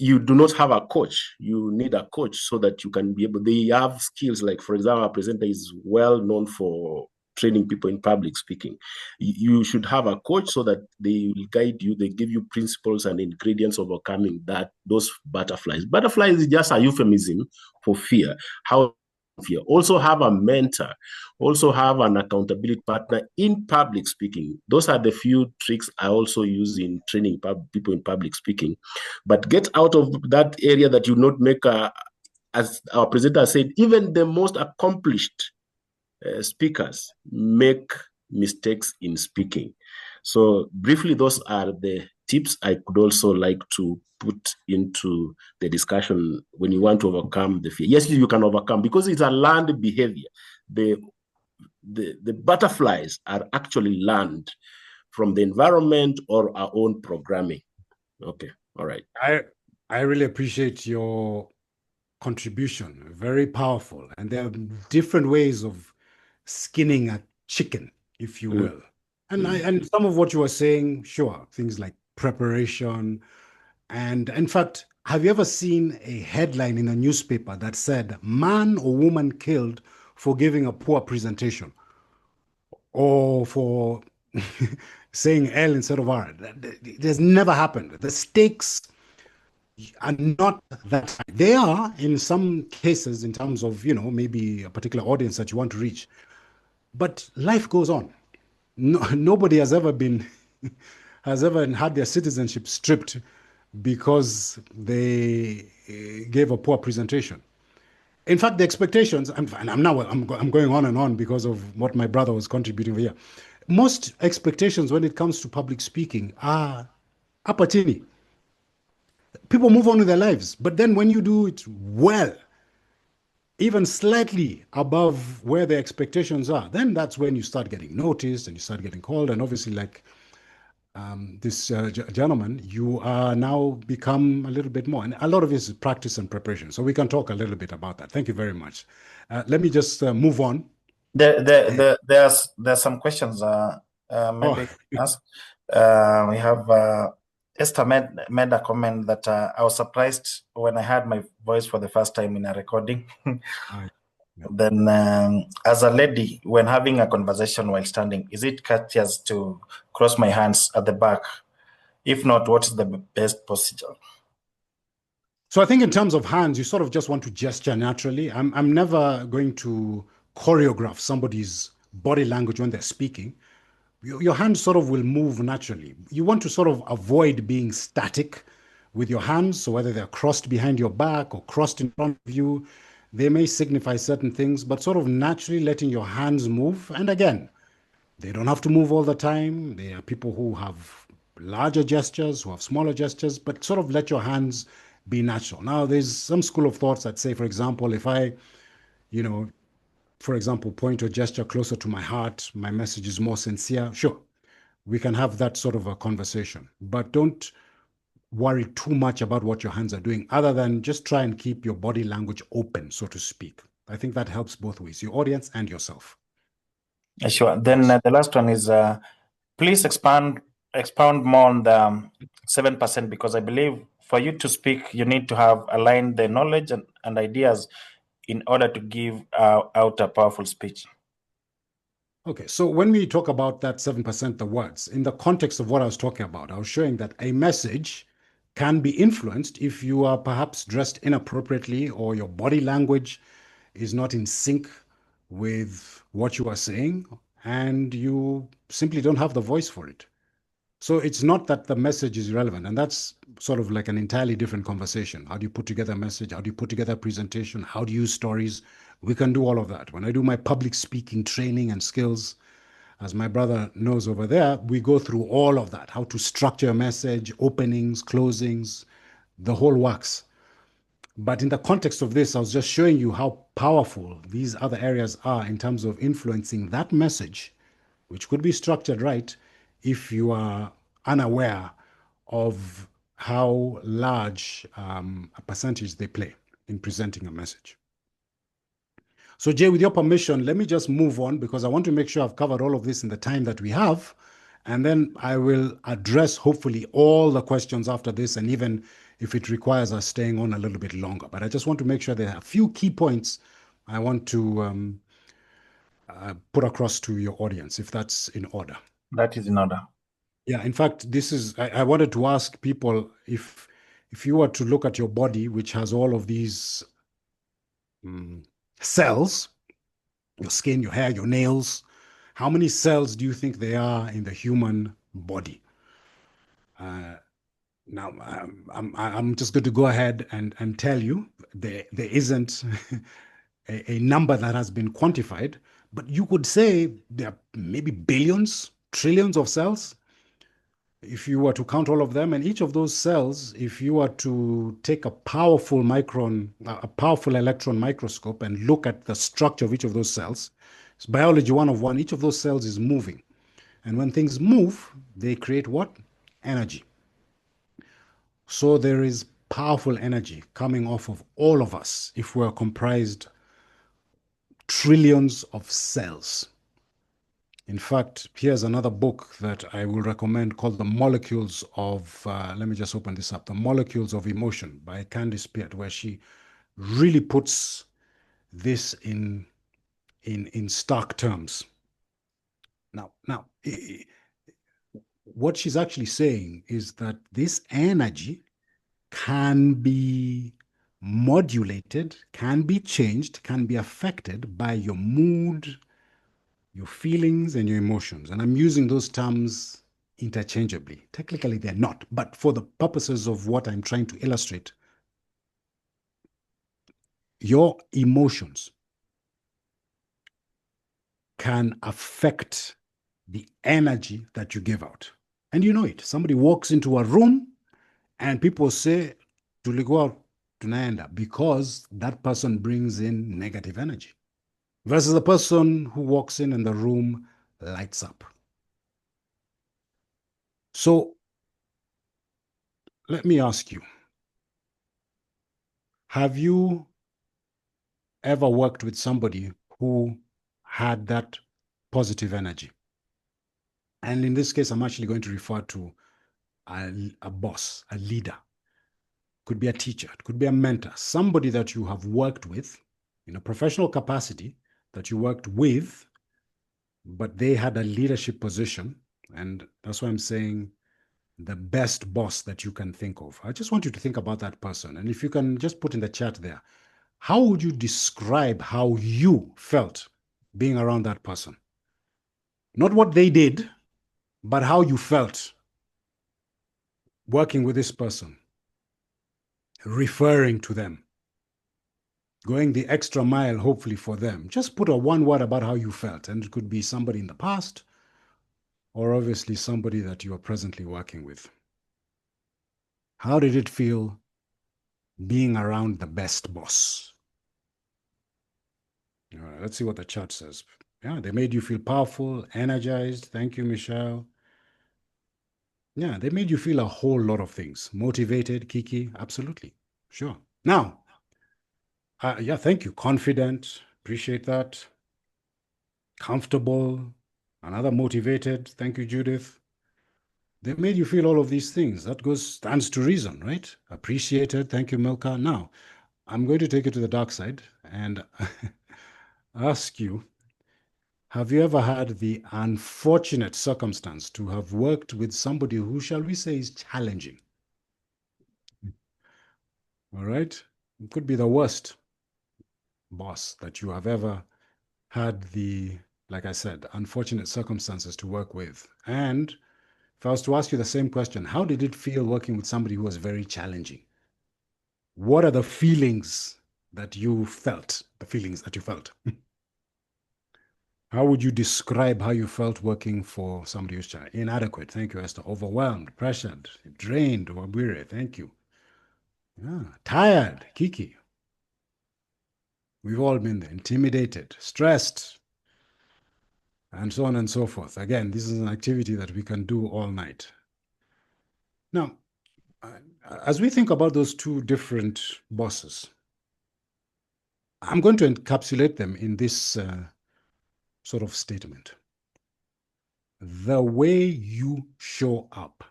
you do not have a coach. You need a coach so that you can be able, they have skills. Like, for example, our presenter is well known for training people in public speaking. You should have a coach so that they will guide you. They give you principles and ingredients of overcoming those butterflies. Butterflies is just a euphemism for fear. How fear. Also have a mentor, also have an accountability partner in public speaking. Those are the few tricks I also use in training people in public speaking. But get out of that area that you not make, as our presenter said, even the most accomplished speakers make mistakes in speaking. So briefly, those are the tips I could also like to put into the discussion when you want to overcome the fear. Yes, you can overcome because it's a learned behavior. The butterflies are actually learned from the environment or our own programming. Okay, all right. I really appreciate your contribution. Very powerful. And there are different ways of skinning a chicken, if you will. And some of what you were saying, sure, things like preparation. And in fact, have you ever seen a headline in a newspaper that said, man or woman killed for giving a poor presentation or for saying L instead of R? It has never happened. The stakes are not that high. They are in some cases in terms of, maybe a particular audience that you want to reach. But life goes on. Nobody has ever had their citizenship stripped because they gave a poor presentation. In fact, the expectations, and I'm going on and on because of what my brother was contributing here. Most expectations when it comes to public speaking are apathy. People move on with their lives, but then when you do it well, even slightly above where the expectations are, then that's when you start getting noticed and you start getting called. And obviously, like this gentleman, you are now become a little bit more. And a lot of it is practice and preparation. So we can talk a little bit about that. Thank you very much. Let me just move on. There's some questions maybe ask. We have Esther made a comment that I was surprised when I heard my voice for the first time in a recording. Then as a lady, when having a conversation while standing, is it courteous to cross my hands at the back? If not, what is the best posture? So I think in terms of hands, you sort of just want to gesture naturally. I'm never going to choreograph somebody's body language when they're speaking. Your hands sort of will move naturally. You want to sort of avoid being static with your hands. So whether they're crossed behind your back or crossed in front of you, they may signify certain things, but sort of naturally letting your hands move. And again, they don't have to move all the time. There are people who have larger gestures, who have smaller gestures, but sort of let your hands be natural. Now, there's some school of thoughts that say, for example, if I, for example, point or gesture closer to my heart, my message is more sincere. Sure, we can have that sort of a conversation, but don't worry too much about what your hands are doing, other than just try and keep your body language open, so to speak. I think that helps both ways, your audience and yourself. Sure. Then the last one is, please expound more on the 7%, because I believe for you to speak, you need to have aligned the knowledge and ideas in order to give out a powerful speech. Okay, so when we talk about that 7%, the words, in the context of what I was talking about, I was showing that a message can be influenced if you are perhaps dressed inappropriately or your body language is not in sync with what you are saying, and you simply don't have the voice for it. So it's not that the message is irrelevant, and that's sort of like an entirely different conversation. How do you put together a message? How do you put together a presentation? How do you use stories? We can do all of that. When I do my public speaking training and skills, as my brother knows over there, we go through all of that, how to structure a message, openings, closings, the whole works. But in the context of this, I was just showing you how powerful these other areas are in terms of influencing that message, which could be structured right if you are unaware of how large a percentage they play in presenting a message. So Jay, with your permission, let me just move on because I want to make sure I've covered all of this in the time that we have. And then I will address hopefully all the questions after this, and even if it requires us staying on a little bit longer. But I just want to make sure there are a few key points I want to put across to your audience, if that's in order. That is in order. Yeah, in fact, this is, I wanted to ask people if you were to look at your body, which has all of these cells, your skin, your hair, your nails, how many cells do you think there are in the human body? Now, I'm just going to go ahead and tell you there isn't a number that has been quantified, but you could say there are maybe billions, trillions of cells. If you were to count all of them, and each of those cells, if you were to take a powerful electron microscope and look at the structure of each of those cells, it's biology 101, each of those cells is moving. And when things move, they create what? Energy. So there is powerful energy coming off of all of us if we're comprised trillions of cells. In fact, here's another book that I will recommend called The Molecules of, let me just open this up, The Molecules of Emotion by Candice Peart, where she really puts this in stark terms. Now, what she's actually saying is that this energy can be modulated, can be changed, can be affected by your mood, your feelings, and your emotions. And I'm using those terms interchangeably. Technically, they're not, but for the purposes of what I'm trying to illustrate, your emotions can affect the energy that you give out. And you know it. Somebody walks into a room and people say, "Tulikuwa tunaenda," because that person brings in negative energy, versus the person who walks in and the room lights up. So let me ask you, have you ever worked with somebody who had that positive energy? And in this case, I'm actually going to refer to a boss, a leader. Could be a teacher, it could be a mentor, somebody that you have worked with in a professional capacity, that you worked with, but they had a leadership position. And that's why I'm saying the best boss that you can think of. I just want you to think about that person. And if you can just put in the chat there, how would you describe how you felt being around that person? Not what they did, but how you felt working with this person, referring to them, going the extra mile, hopefully for them. Just put a one word about how you felt. And it could be somebody in the past, or obviously somebody that you are presently working with. How did it feel being around the best boss? All right, let's see what the chat says. Yeah, they made you feel powerful, energized. Thank you, Michelle. Yeah, they made you feel a whole lot of things. Motivated, Kiki, absolutely. Sure. Now, yeah, thank you. Confident, appreciate that. Comfortable, another motivated. Thank you, Judith. They made you feel all of these things. That stands to reason, right? Appreciated. Thank you, Milka. Now, I'm going to take it to the dark side and ask you, have you ever had the unfortunate circumstance to have worked with somebody who, shall we say, is challenging? All right? It could be the worst boss that you have ever had the, like I said, unfortunate circumstances to work with. And if I was to ask you the same question, how did it feel working with somebody who was very challenging? What are the feelings that you felt? The feelings that you felt? How would you describe how you felt working for somebody who's inadequate? Thank you, Esther. Overwhelmed, pressured, drained, Wabwire. Thank you. Yeah. Tired, Kiki. We've all been there. Intimidated, stressed, and so on and so forth. Again, this is an activity that we can do all night. Now, as we think about those two different bosses, I'm going to encapsulate them in this sort of statement. The way you show up,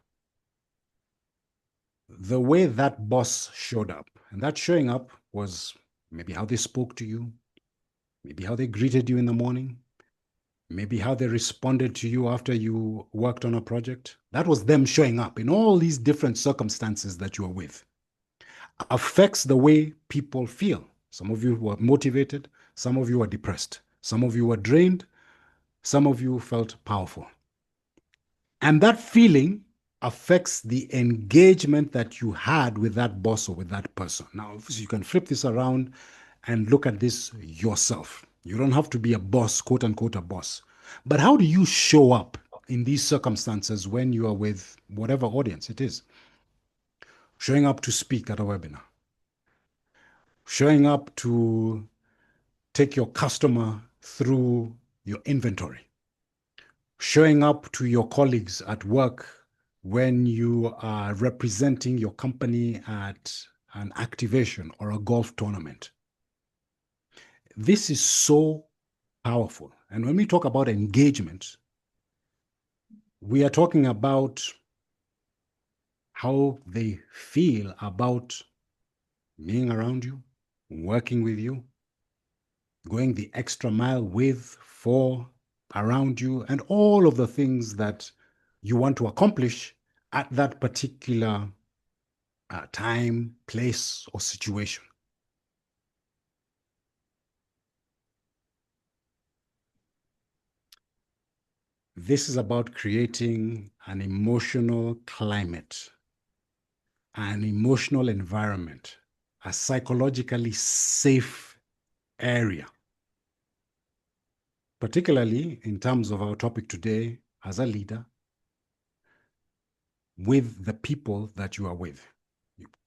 the way that boss showed up, and that showing up was maybe how they spoke to you, maybe how they greeted you in the morning, maybe how they responded to you after you worked on a project. That was them showing up in all these different circumstances that you are with. Affects the way people feel. Some of you were motivated, some of you were depressed, some of you were drained, some of you felt powerful. And that feeling affects the engagement that you had with that boss or with that person. Now, obviously, you can flip this around and look at this yourself. You don't have to be a boss, quote unquote, a boss. But how do you show up in these circumstances when you are with whatever audience it is? Showing up to speak at a webinar, showing up to take your customer through your inventory, showing up to your colleagues at work when you are representing your company at an activation or a golf tournament. This is so powerful. And when we talk about engagement, we are talking about how they feel about being around you, working with you, going the extra mile with, for, around you, and all of the things that you want to accomplish at that particular time, place, or situation. This is about creating an emotional climate, an emotional environment, a psychologically safe area, particularly in terms of our topic today as a leader, with the people that you are with.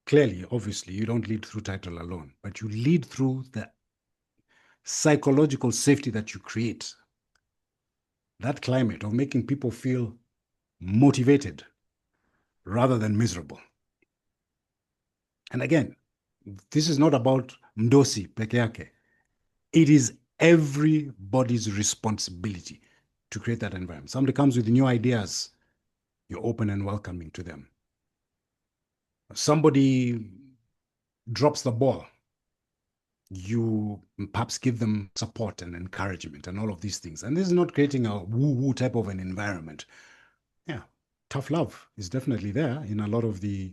Clearly, obviously, you don't lead through title alone, but you lead through the psychological safety that you create, that climate of making people feel motivated rather than miserable. And again, this is not about mdosi peke yake. It is everybody's responsibility to create that environment. Somebody comes with new ideas, you're open and welcoming to them. Somebody drops the ball, you perhaps give them support and encouragement and all of these things. And this is not creating a woo-woo type of an environment. Yeah, tough love is definitely there in a lot of the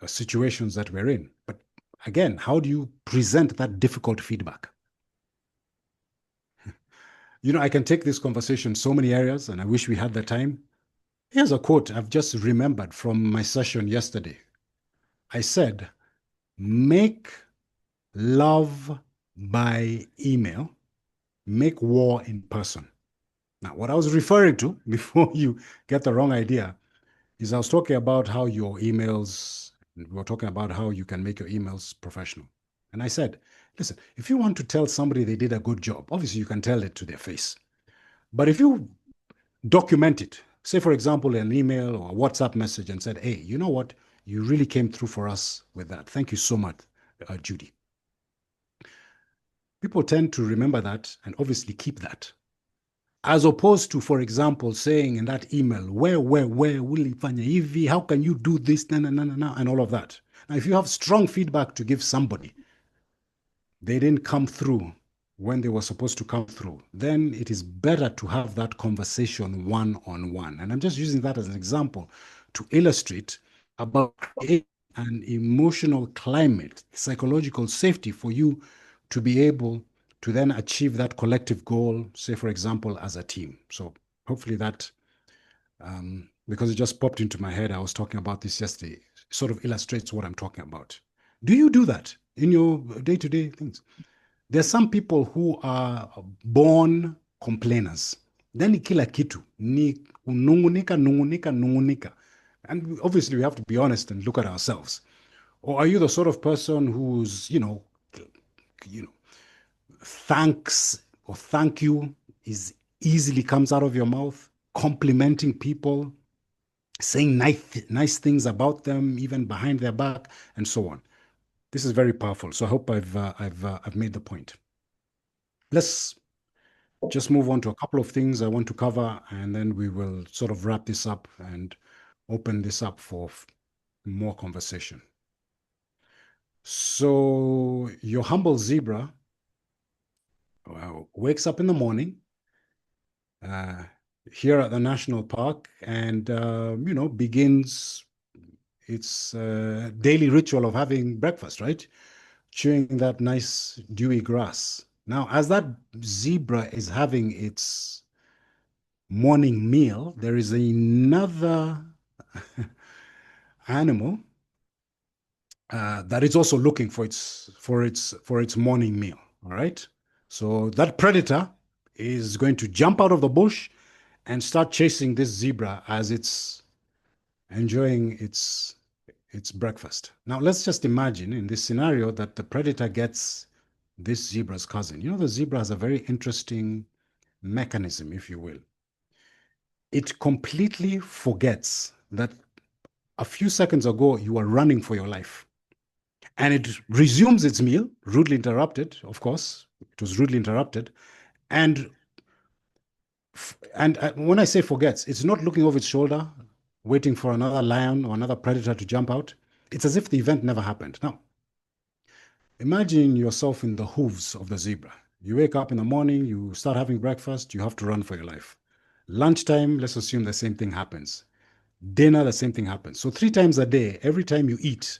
situations that we're in. But again, how do you present that difficult feedback? You know, I can take this conversation so many areas, and I wish we had the time. Here's a quote I've just remembered from my session yesterday. I said, make love by email, make war in person. Now, what I was referring to, before you get the wrong idea, is I was talking about how your emails, we were talking about how you can make your emails professional. And I said, listen, if you want to tell somebody they did a good job, obviously you can tell it to their face. But if you document it, say, for example, an email or a WhatsApp message and said, hey, you know what? You really came through for us with that. Thank you so much, Judy. People tend to remember that and obviously keep that. As opposed to, for example, saying in that email, where will ifanya hivi? How can you do this? And all of that. Now, if you have strong feedback to give somebody, they didn't come through when they were supposed to come through, then it is better to have that conversation one-on-one. And I'm just using that as an example to illustrate about an emotional climate, psychological safety for you to be able to then achieve that collective goal, say, for example, as a team. So hopefully that, because it just popped into my head, I was talking about this yesterday, sort of illustrates what I'm talking about. Do you do that in your day-to-day things? There's some people who are born complainers. Then kila kitu ni nungunika. And obviously we have to be honest and look at ourselves. Or are you the sort of person who's, thanks or thank you is easily comes out of your mouth, complimenting people, saying nice things about them, even behind their back, and so on. This is very powerful. So I hope I've made the point. Let's just move on to a couple of things I want to cover, and then we will sort of wrap this up and open this up for more conversation. So your humble zebra wakes up in the morning here at the national park and, begins its daily ritual of having breakfast, right? Chewing that nice dewy grass. Now, as that zebra is having its morning meal, there is another animal that is also looking for its morning meal. All right. So that predator is going to jump out of the bush and start chasing this zebra as it's enjoying its breakfast. Now, let's just imagine in this scenario that the predator gets this zebra's cousin. The zebra has a very interesting mechanism, if you will. It completely forgets that a few seconds ago you were running for your life. And it resumes its meal, rudely interrupted, of course. It was rudely interrupted. And when I say forgets, it's not looking over its shoulder, waiting for another lion or another predator to jump out. It's as if the event never happened. Now, imagine yourself in the hooves of the zebra. You wake up in the morning, you start having breakfast, you have to run for your life. Lunchtime, let's assume the same thing happens. Dinner, the same thing happens. So 3 times a day, every time you eat,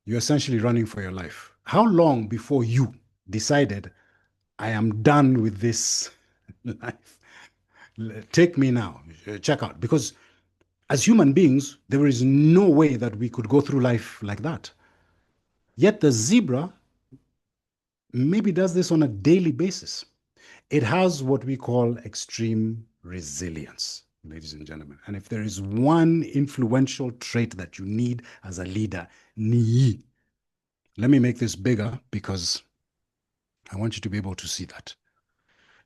you're essentially running for your life. How long before you decided, I am done with this life? Take me now, check out. Because as human beings, there is no way that we could go through life like that. Yet the zebra maybe does this on a daily basis. It has what we call extreme resilience, ladies and gentlemen. And if there is one influential trait that you need as a leader, ni. Let me make this bigger because I want you to be able to see that.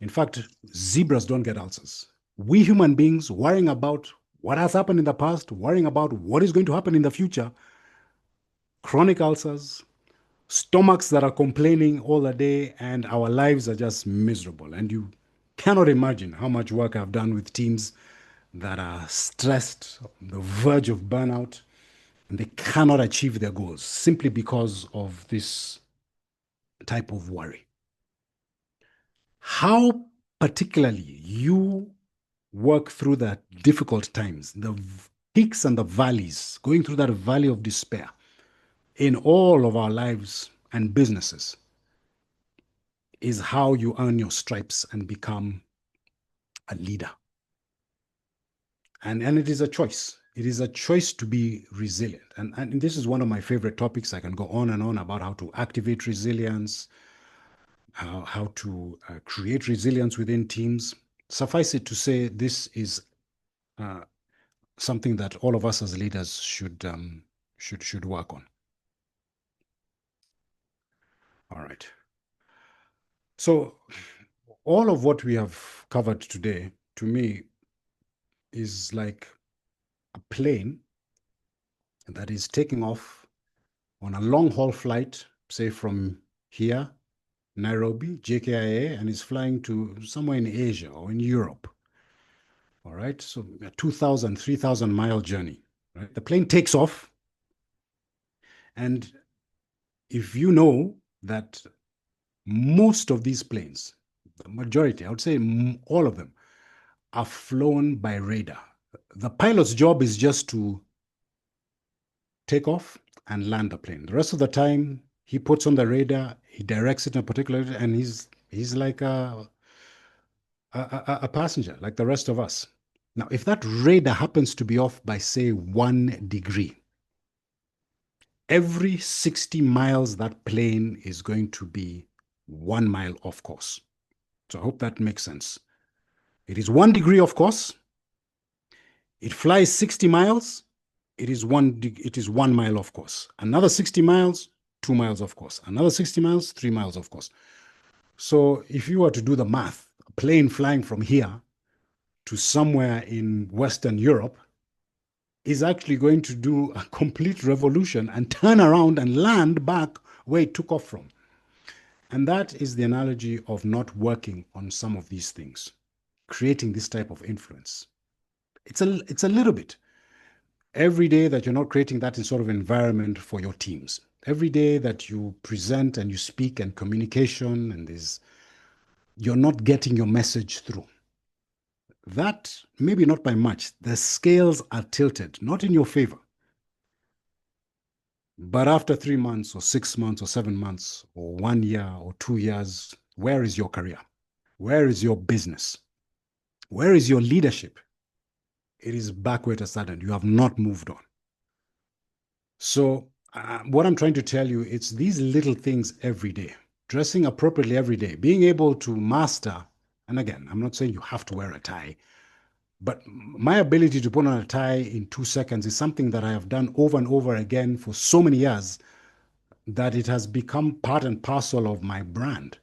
In fact, zebras don't get ulcers. We human beings worrying about what has happened in the past, worrying about what is going to happen in the future, chronic ulcers, stomachs that are complaining all the day, and our lives are just miserable. And you cannot imagine how much work I've done with teams that are stressed, on the verge of burnout, and they cannot achieve their goals simply because of this type of worry. How particularly you work through the difficult times, the peaks and the valleys, going through that valley of despair in all of our lives and businesses is how you earn your stripes and become a leader. And it is a choice. It is a choice to be resilient. And this is one of my favorite topics. I can go on and on about how to activate resilience, how to create resilience within teams. Suffice it to say, this is something that all of us as leaders should work on. All right. So all of what we have covered today, to me, is like a plane that is taking off on a long haul flight, say from here, Nairobi, JKIA, and is flying to somewhere in Asia or in Europe. All right, so a 2,000, 3,000 mile journey. Right? The plane takes off, and if you know that most of these planes, the majority, I would say all of them, are flown by radar. The pilot's job is just to take off and land the plane. The rest of the time, he puts on the radar, he directs it in a particular, and he's like a passenger, like the rest of us. Now, if that radar happens to be off by, say, 1 degree, every 60 miles, that plane is going to be 1 mile off course. So I hope that makes sense. It is 1 degree off course. It flies 60 miles. It is 1 mile off course. Another 60 miles, 2 miles off course. Another 60 miles, 3 miles off course. So if you were to do the math, a plane flying from here to somewhere in Western Europe is actually going to do a complete revolution and turn around and land back where it took off from. And that is the analogy of not working on some of these things, creating this type of influence. It's a little bit. Every day that you're not creating that sort of environment for your teams, every day that you present and you speak and communication and you're not getting your message through. That, maybe not by much, the scales are tilted, not in your favor. But after 3 months or 6 months or 7 months or 1 year or 2 years, where is your career? Where is your business? Where is your leadership? It is back where it started. You have not moved on. So what I'm trying to tell you, it's these little things every day, dressing appropriately every day, being able to master. And again, I'm not saying you have to wear a tie, but my ability to put on a tie in 2 seconds is something that I have done over and over again for so many years that it has become part and parcel of my brand.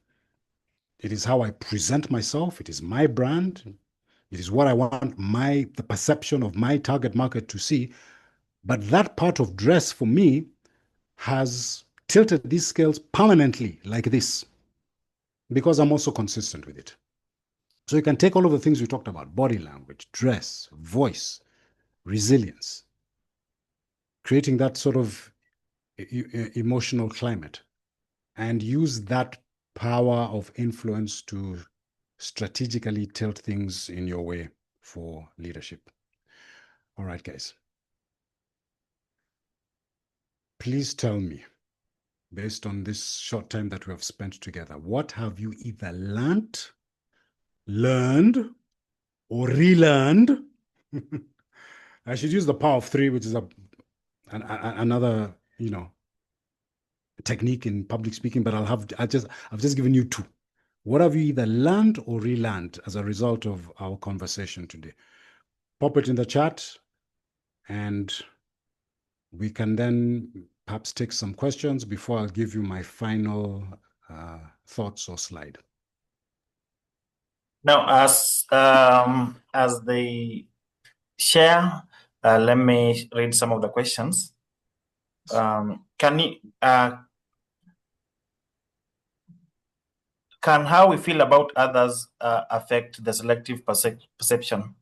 It is how I present myself. It is my brand. It is what I want the perception of my target market to see. But that part of dress for me has tilted these scales permanently like this because I'm also consistent with it. So you can take all of the things we talked about: body language, dress, voice, resilience, creating that sort of emotional climate, and use that power of influence to strategically tilt things in your way for leadership. All right, guys. Please tell me, based on this short time that we have spent together, what have you either learned, or relearned? I should use the power of 3, which is another, technique in public speaking, but I've just given you 2. What have you either learned or relearned as a result of our conversation today? Pop it in the chat, and we can then perhaps take some questions before I'll give you my final thoughts or slide. Now, as they share, let me read some of the questions. Can how we feel about others affect the selective perception?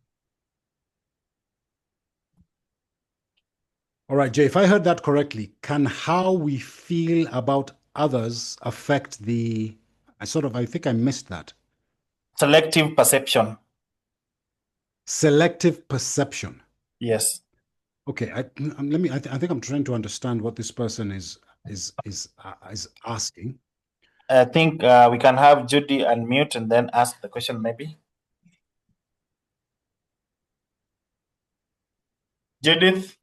All right, Jay, if I heard that correctly, can how we feel about others affect I think I missed that. Selective perception. Selective perception. Yes. Okay, I think I'm trying to understand what this person is asking. I think we can have Judy unmute and then ask the question, maybe. Judith,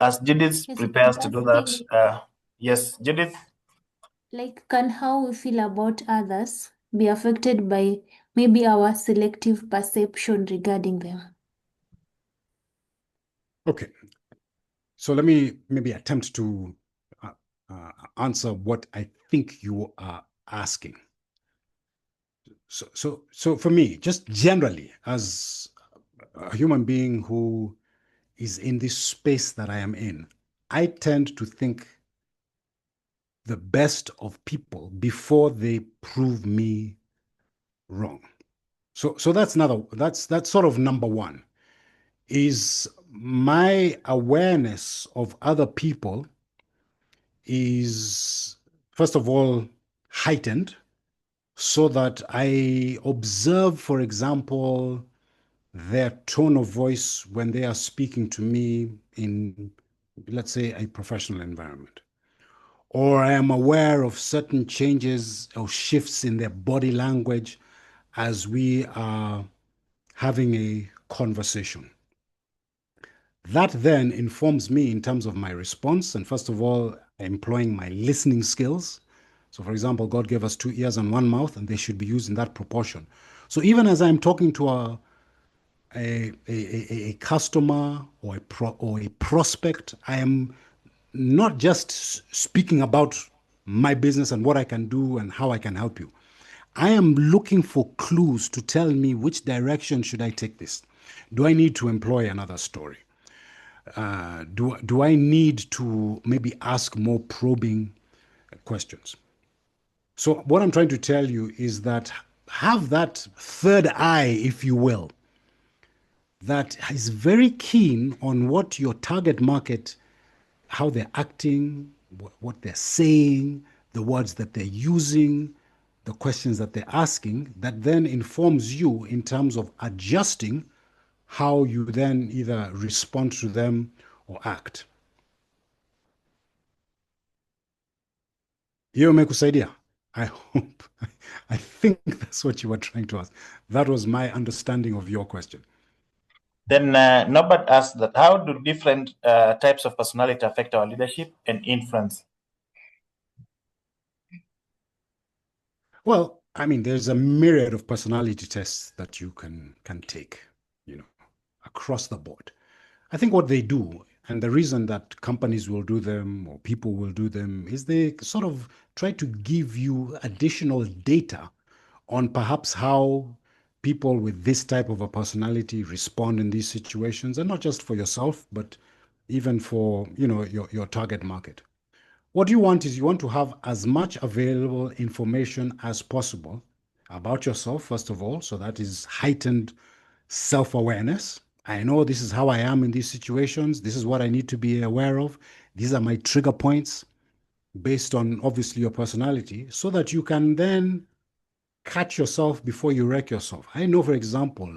as Judith prepares to do that. Yes, Judith. Like, can how we feel about others be affected by maybe our selective perception regarding them? Okay, so let me maybe attempt to answer what I think you are asking. So for me, just generally, as a human being who is in this space that I am in, I tend to think the best of people before they prove me wrong. So that's sort of number one, is my awareness of other people is, first of all, heightened, so that I observe, for example, their tone of voice when they are speaking to me in, let's say, a professional environment. Or I am aware of certain changes or shifts in their body language as we are having a conversation. That then informs me in terms of my response, and first of all, employing my listening skills. So, for example, God gave us 2 ears and 1 mouth, and they should be used in that proportion. So even as I'm talking to a customer or a prospect, I am not just speaking about my business and what I can do and how I can help you. I am looking for clues to tell me which direction should I take this. Do I need to employ another story? Do I need to maybe ask more probing questions? So what I'm trying to tell you is that have that third eye, if you will, that is very keen on what your target market, how they're acting, what they're saying, the words that they're using, the questions that they're asking, that then informs you in terms of adjusting how you then either respond to them or act. Hiyo imekusaidia? I hope. I think that's what you were trying to ask. That was my understanding of your question. Then Norbert asked that how do different types of personality affect our leadership and influence? Well, I mean, there's a myriad of personality tests that you can take, across the board. I think what they do, and the reason that companies will do them or people will do them, is they sort of try to give you additional data on perhaps how people with this type of a personality respond in these situations, and not just for yourself, but even for your target market. What you want is you want to have as much available information as possible about yourself, first of all. So that is heightened self-awareness. I know this is how I am in these situations. This is what I need to be aware of. These are my trigger points based on obviously your personality, so that you can then catch yourself before you wreck yourself. I know, for example,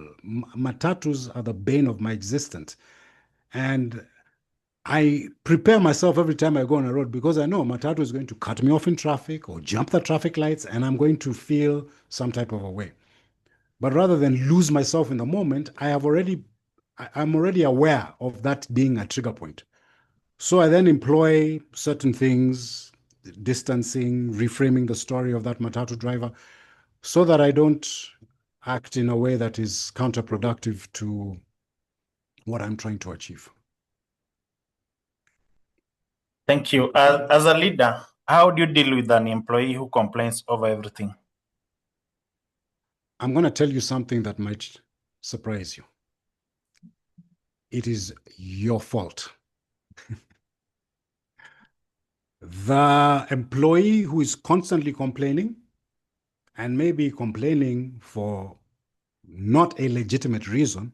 matatus are the bane of my existence. And I prepare myself every time I go on a road, because I know matatu is going to cut me off in traffic or jump the traffic lights, and I'm going to feel some type of a way. But rather than lose myself in the moment, I'm already aware of that being a trigger point. So I then employ certain things, distancing, reframing the story of that matatu driver, so that I don't act in a way that is counterproductive to what I'm trying to achieve. Thank you. As a leader, how do you deal with an employee who complains over everything? I'm going to tell you something that might surprise you. It is your fault. The employee who is constantly complaining, and maybe complaining for not a legitimate reason,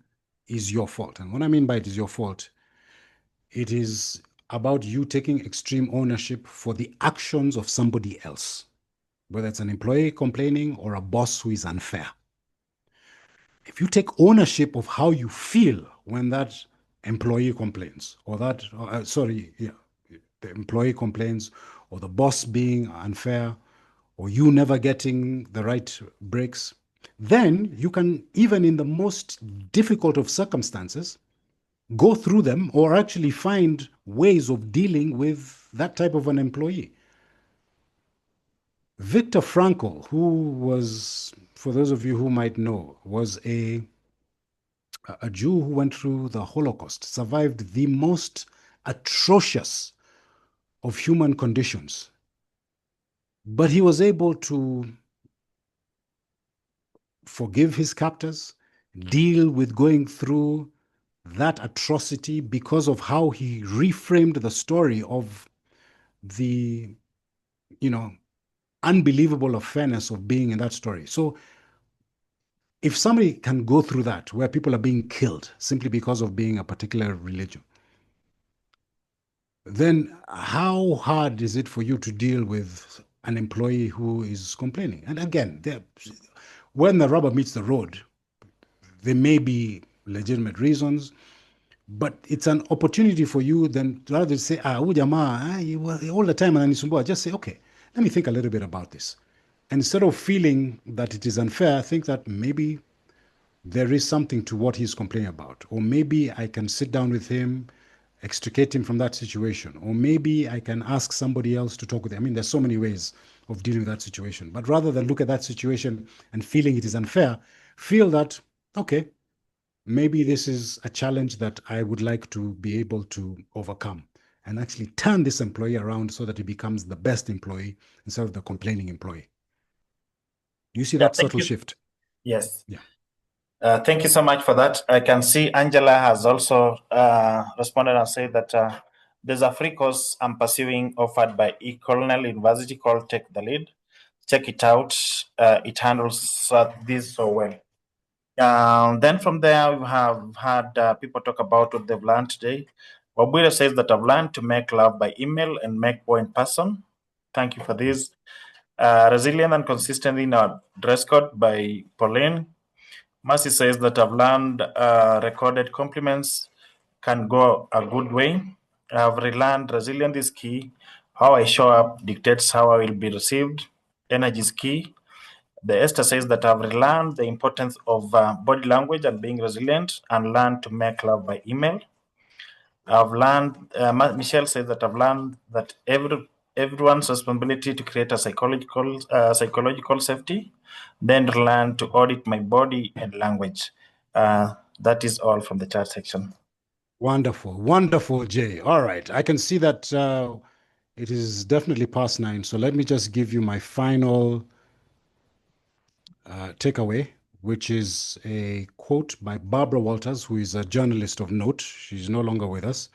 is your fault. And what I mean by it is your fault, it is about you taking extreme ownership for the actions of somebody else, whether it's an employee complaining or a boss who is unfair. If you take ownership of how you feel when that employee complains, or the employee complains, or the boss being unfair, or you never getting the right breaks, then you can, even in the most difficult of circumstances, go through them or actually find ways of dealing with that type of an employee. Viktor Frankl, who was, for those of you who might know, was a Jew who went through the Holocaust, survived the most atrocious of human conditions. But he was able to forgive his captors, deal with going through that atrocity because of how he reframed the story of the unbelievable fairness of being in that story. So if somebody can go through that, where people are being killed simply because of being a particular religion, then how hard is it for you to deal with an employee who is complaining? And again, when the rubber meets the road, there may be legitimate reasons, but it's an opportunity for you then, rather than say, huyu jamaa all the time ananisumbua, just say, okay, let me think a little bit about this. And instead of feeling that it is unfair, think that maybe there is something to what he's complaining about. Or maybe I can sit down with him, extricate him from that situation. Or maybe I can ask somebody else to talk with him. I mean, there's so many ways of dealing with that situation. But rather than look at that situation and feeling it is unfair, feel that, okay, maybe this is a challenge that I would like to be able to overcome, and actually turn this employee around so that he becomes the best employee instead of the complaining employee. You see that subtle shift? Yes. Yeah. Thank you so much for that. I can see Angela has also responded and said that there's a free course I'm pursuing offered by Cornell University called Take the Lead. Check it out. It handles this so well. Then from there, we have had people talk about what they've learned today. Wabwira says that I've learned to make love by email and make war in person. Thank you for this. Resilient and consistent in our dress code by Pauline. Mercy says that I've learned recorded compliments can go a good way. I've relearned resilience is key. How I show up dictates how I will be received. Energy is key. The Esther says that I've relearned the importance of body language and being resilient and learned to make love by email. I've learned, Michelle says that I've learned that everyone's responsibility to create a psychological safety, then learn to audit my body and language. That is all from the chat section. Wonderful, wonderful, Jay. All right, I can see that it is definitely past 9. So let me just give you my final takeaway, which is a quote by Barbara Walters, who is a journalist of note. She's no longer with us,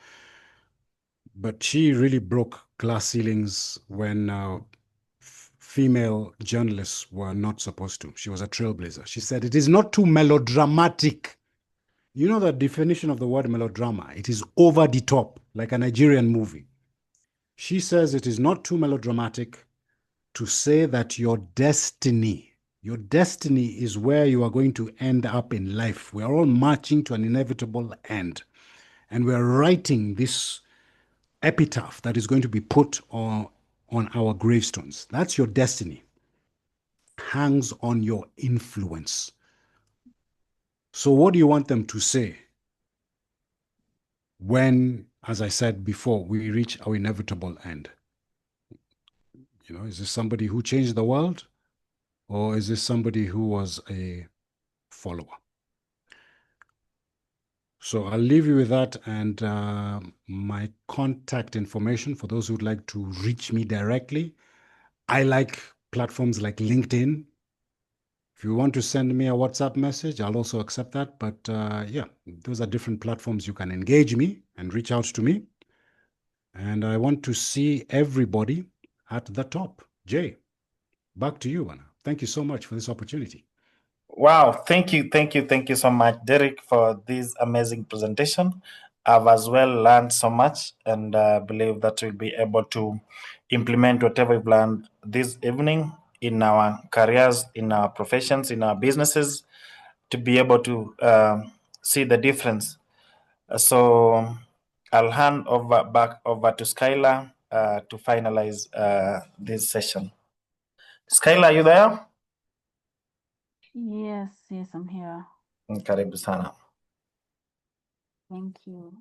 but she really broke glass ceilings when female journalists were not supposed to. She was a trailblazer. She said, "It is not too melodramatic." You know the definition of the word melodrama? It is over the top, like a Nigerian movie. She says it is not too melodramatic to say that your destiny is where you are going to end up in life. We are all marching to an inevitable end. And we're writing this epitaph that is going to be put on our gravestones. That's your destiny. Hangs on your influence. So what do you want them to say when, as I said before, we reach our inevitable end? Is this somebody who changed the world? Or is this somebody who was a follower? So I'll leave you with that and my contact information for those who'd like to reach me directly. I like platforms like LinkedIn. If you want to send me a WhatsApp message, I'll also accept that. But yeah, those are different platforms you can engage me and reach out to me. And I want to see everybody at the top. Jay, back to you, Anna. Thank you so much for this opportunity. Wow, thank you so much, Derek, for this amazing presentation. I've as well learned so much and believe that we'll be able to implement whatever we've learned this evening in our careers, in our professions, in our businesses, to be able to see the difference. So I'll hand back over to Skylar to finalize this session. Skylar, are you there? Yes, I'm here. Karibu sana. Thank you.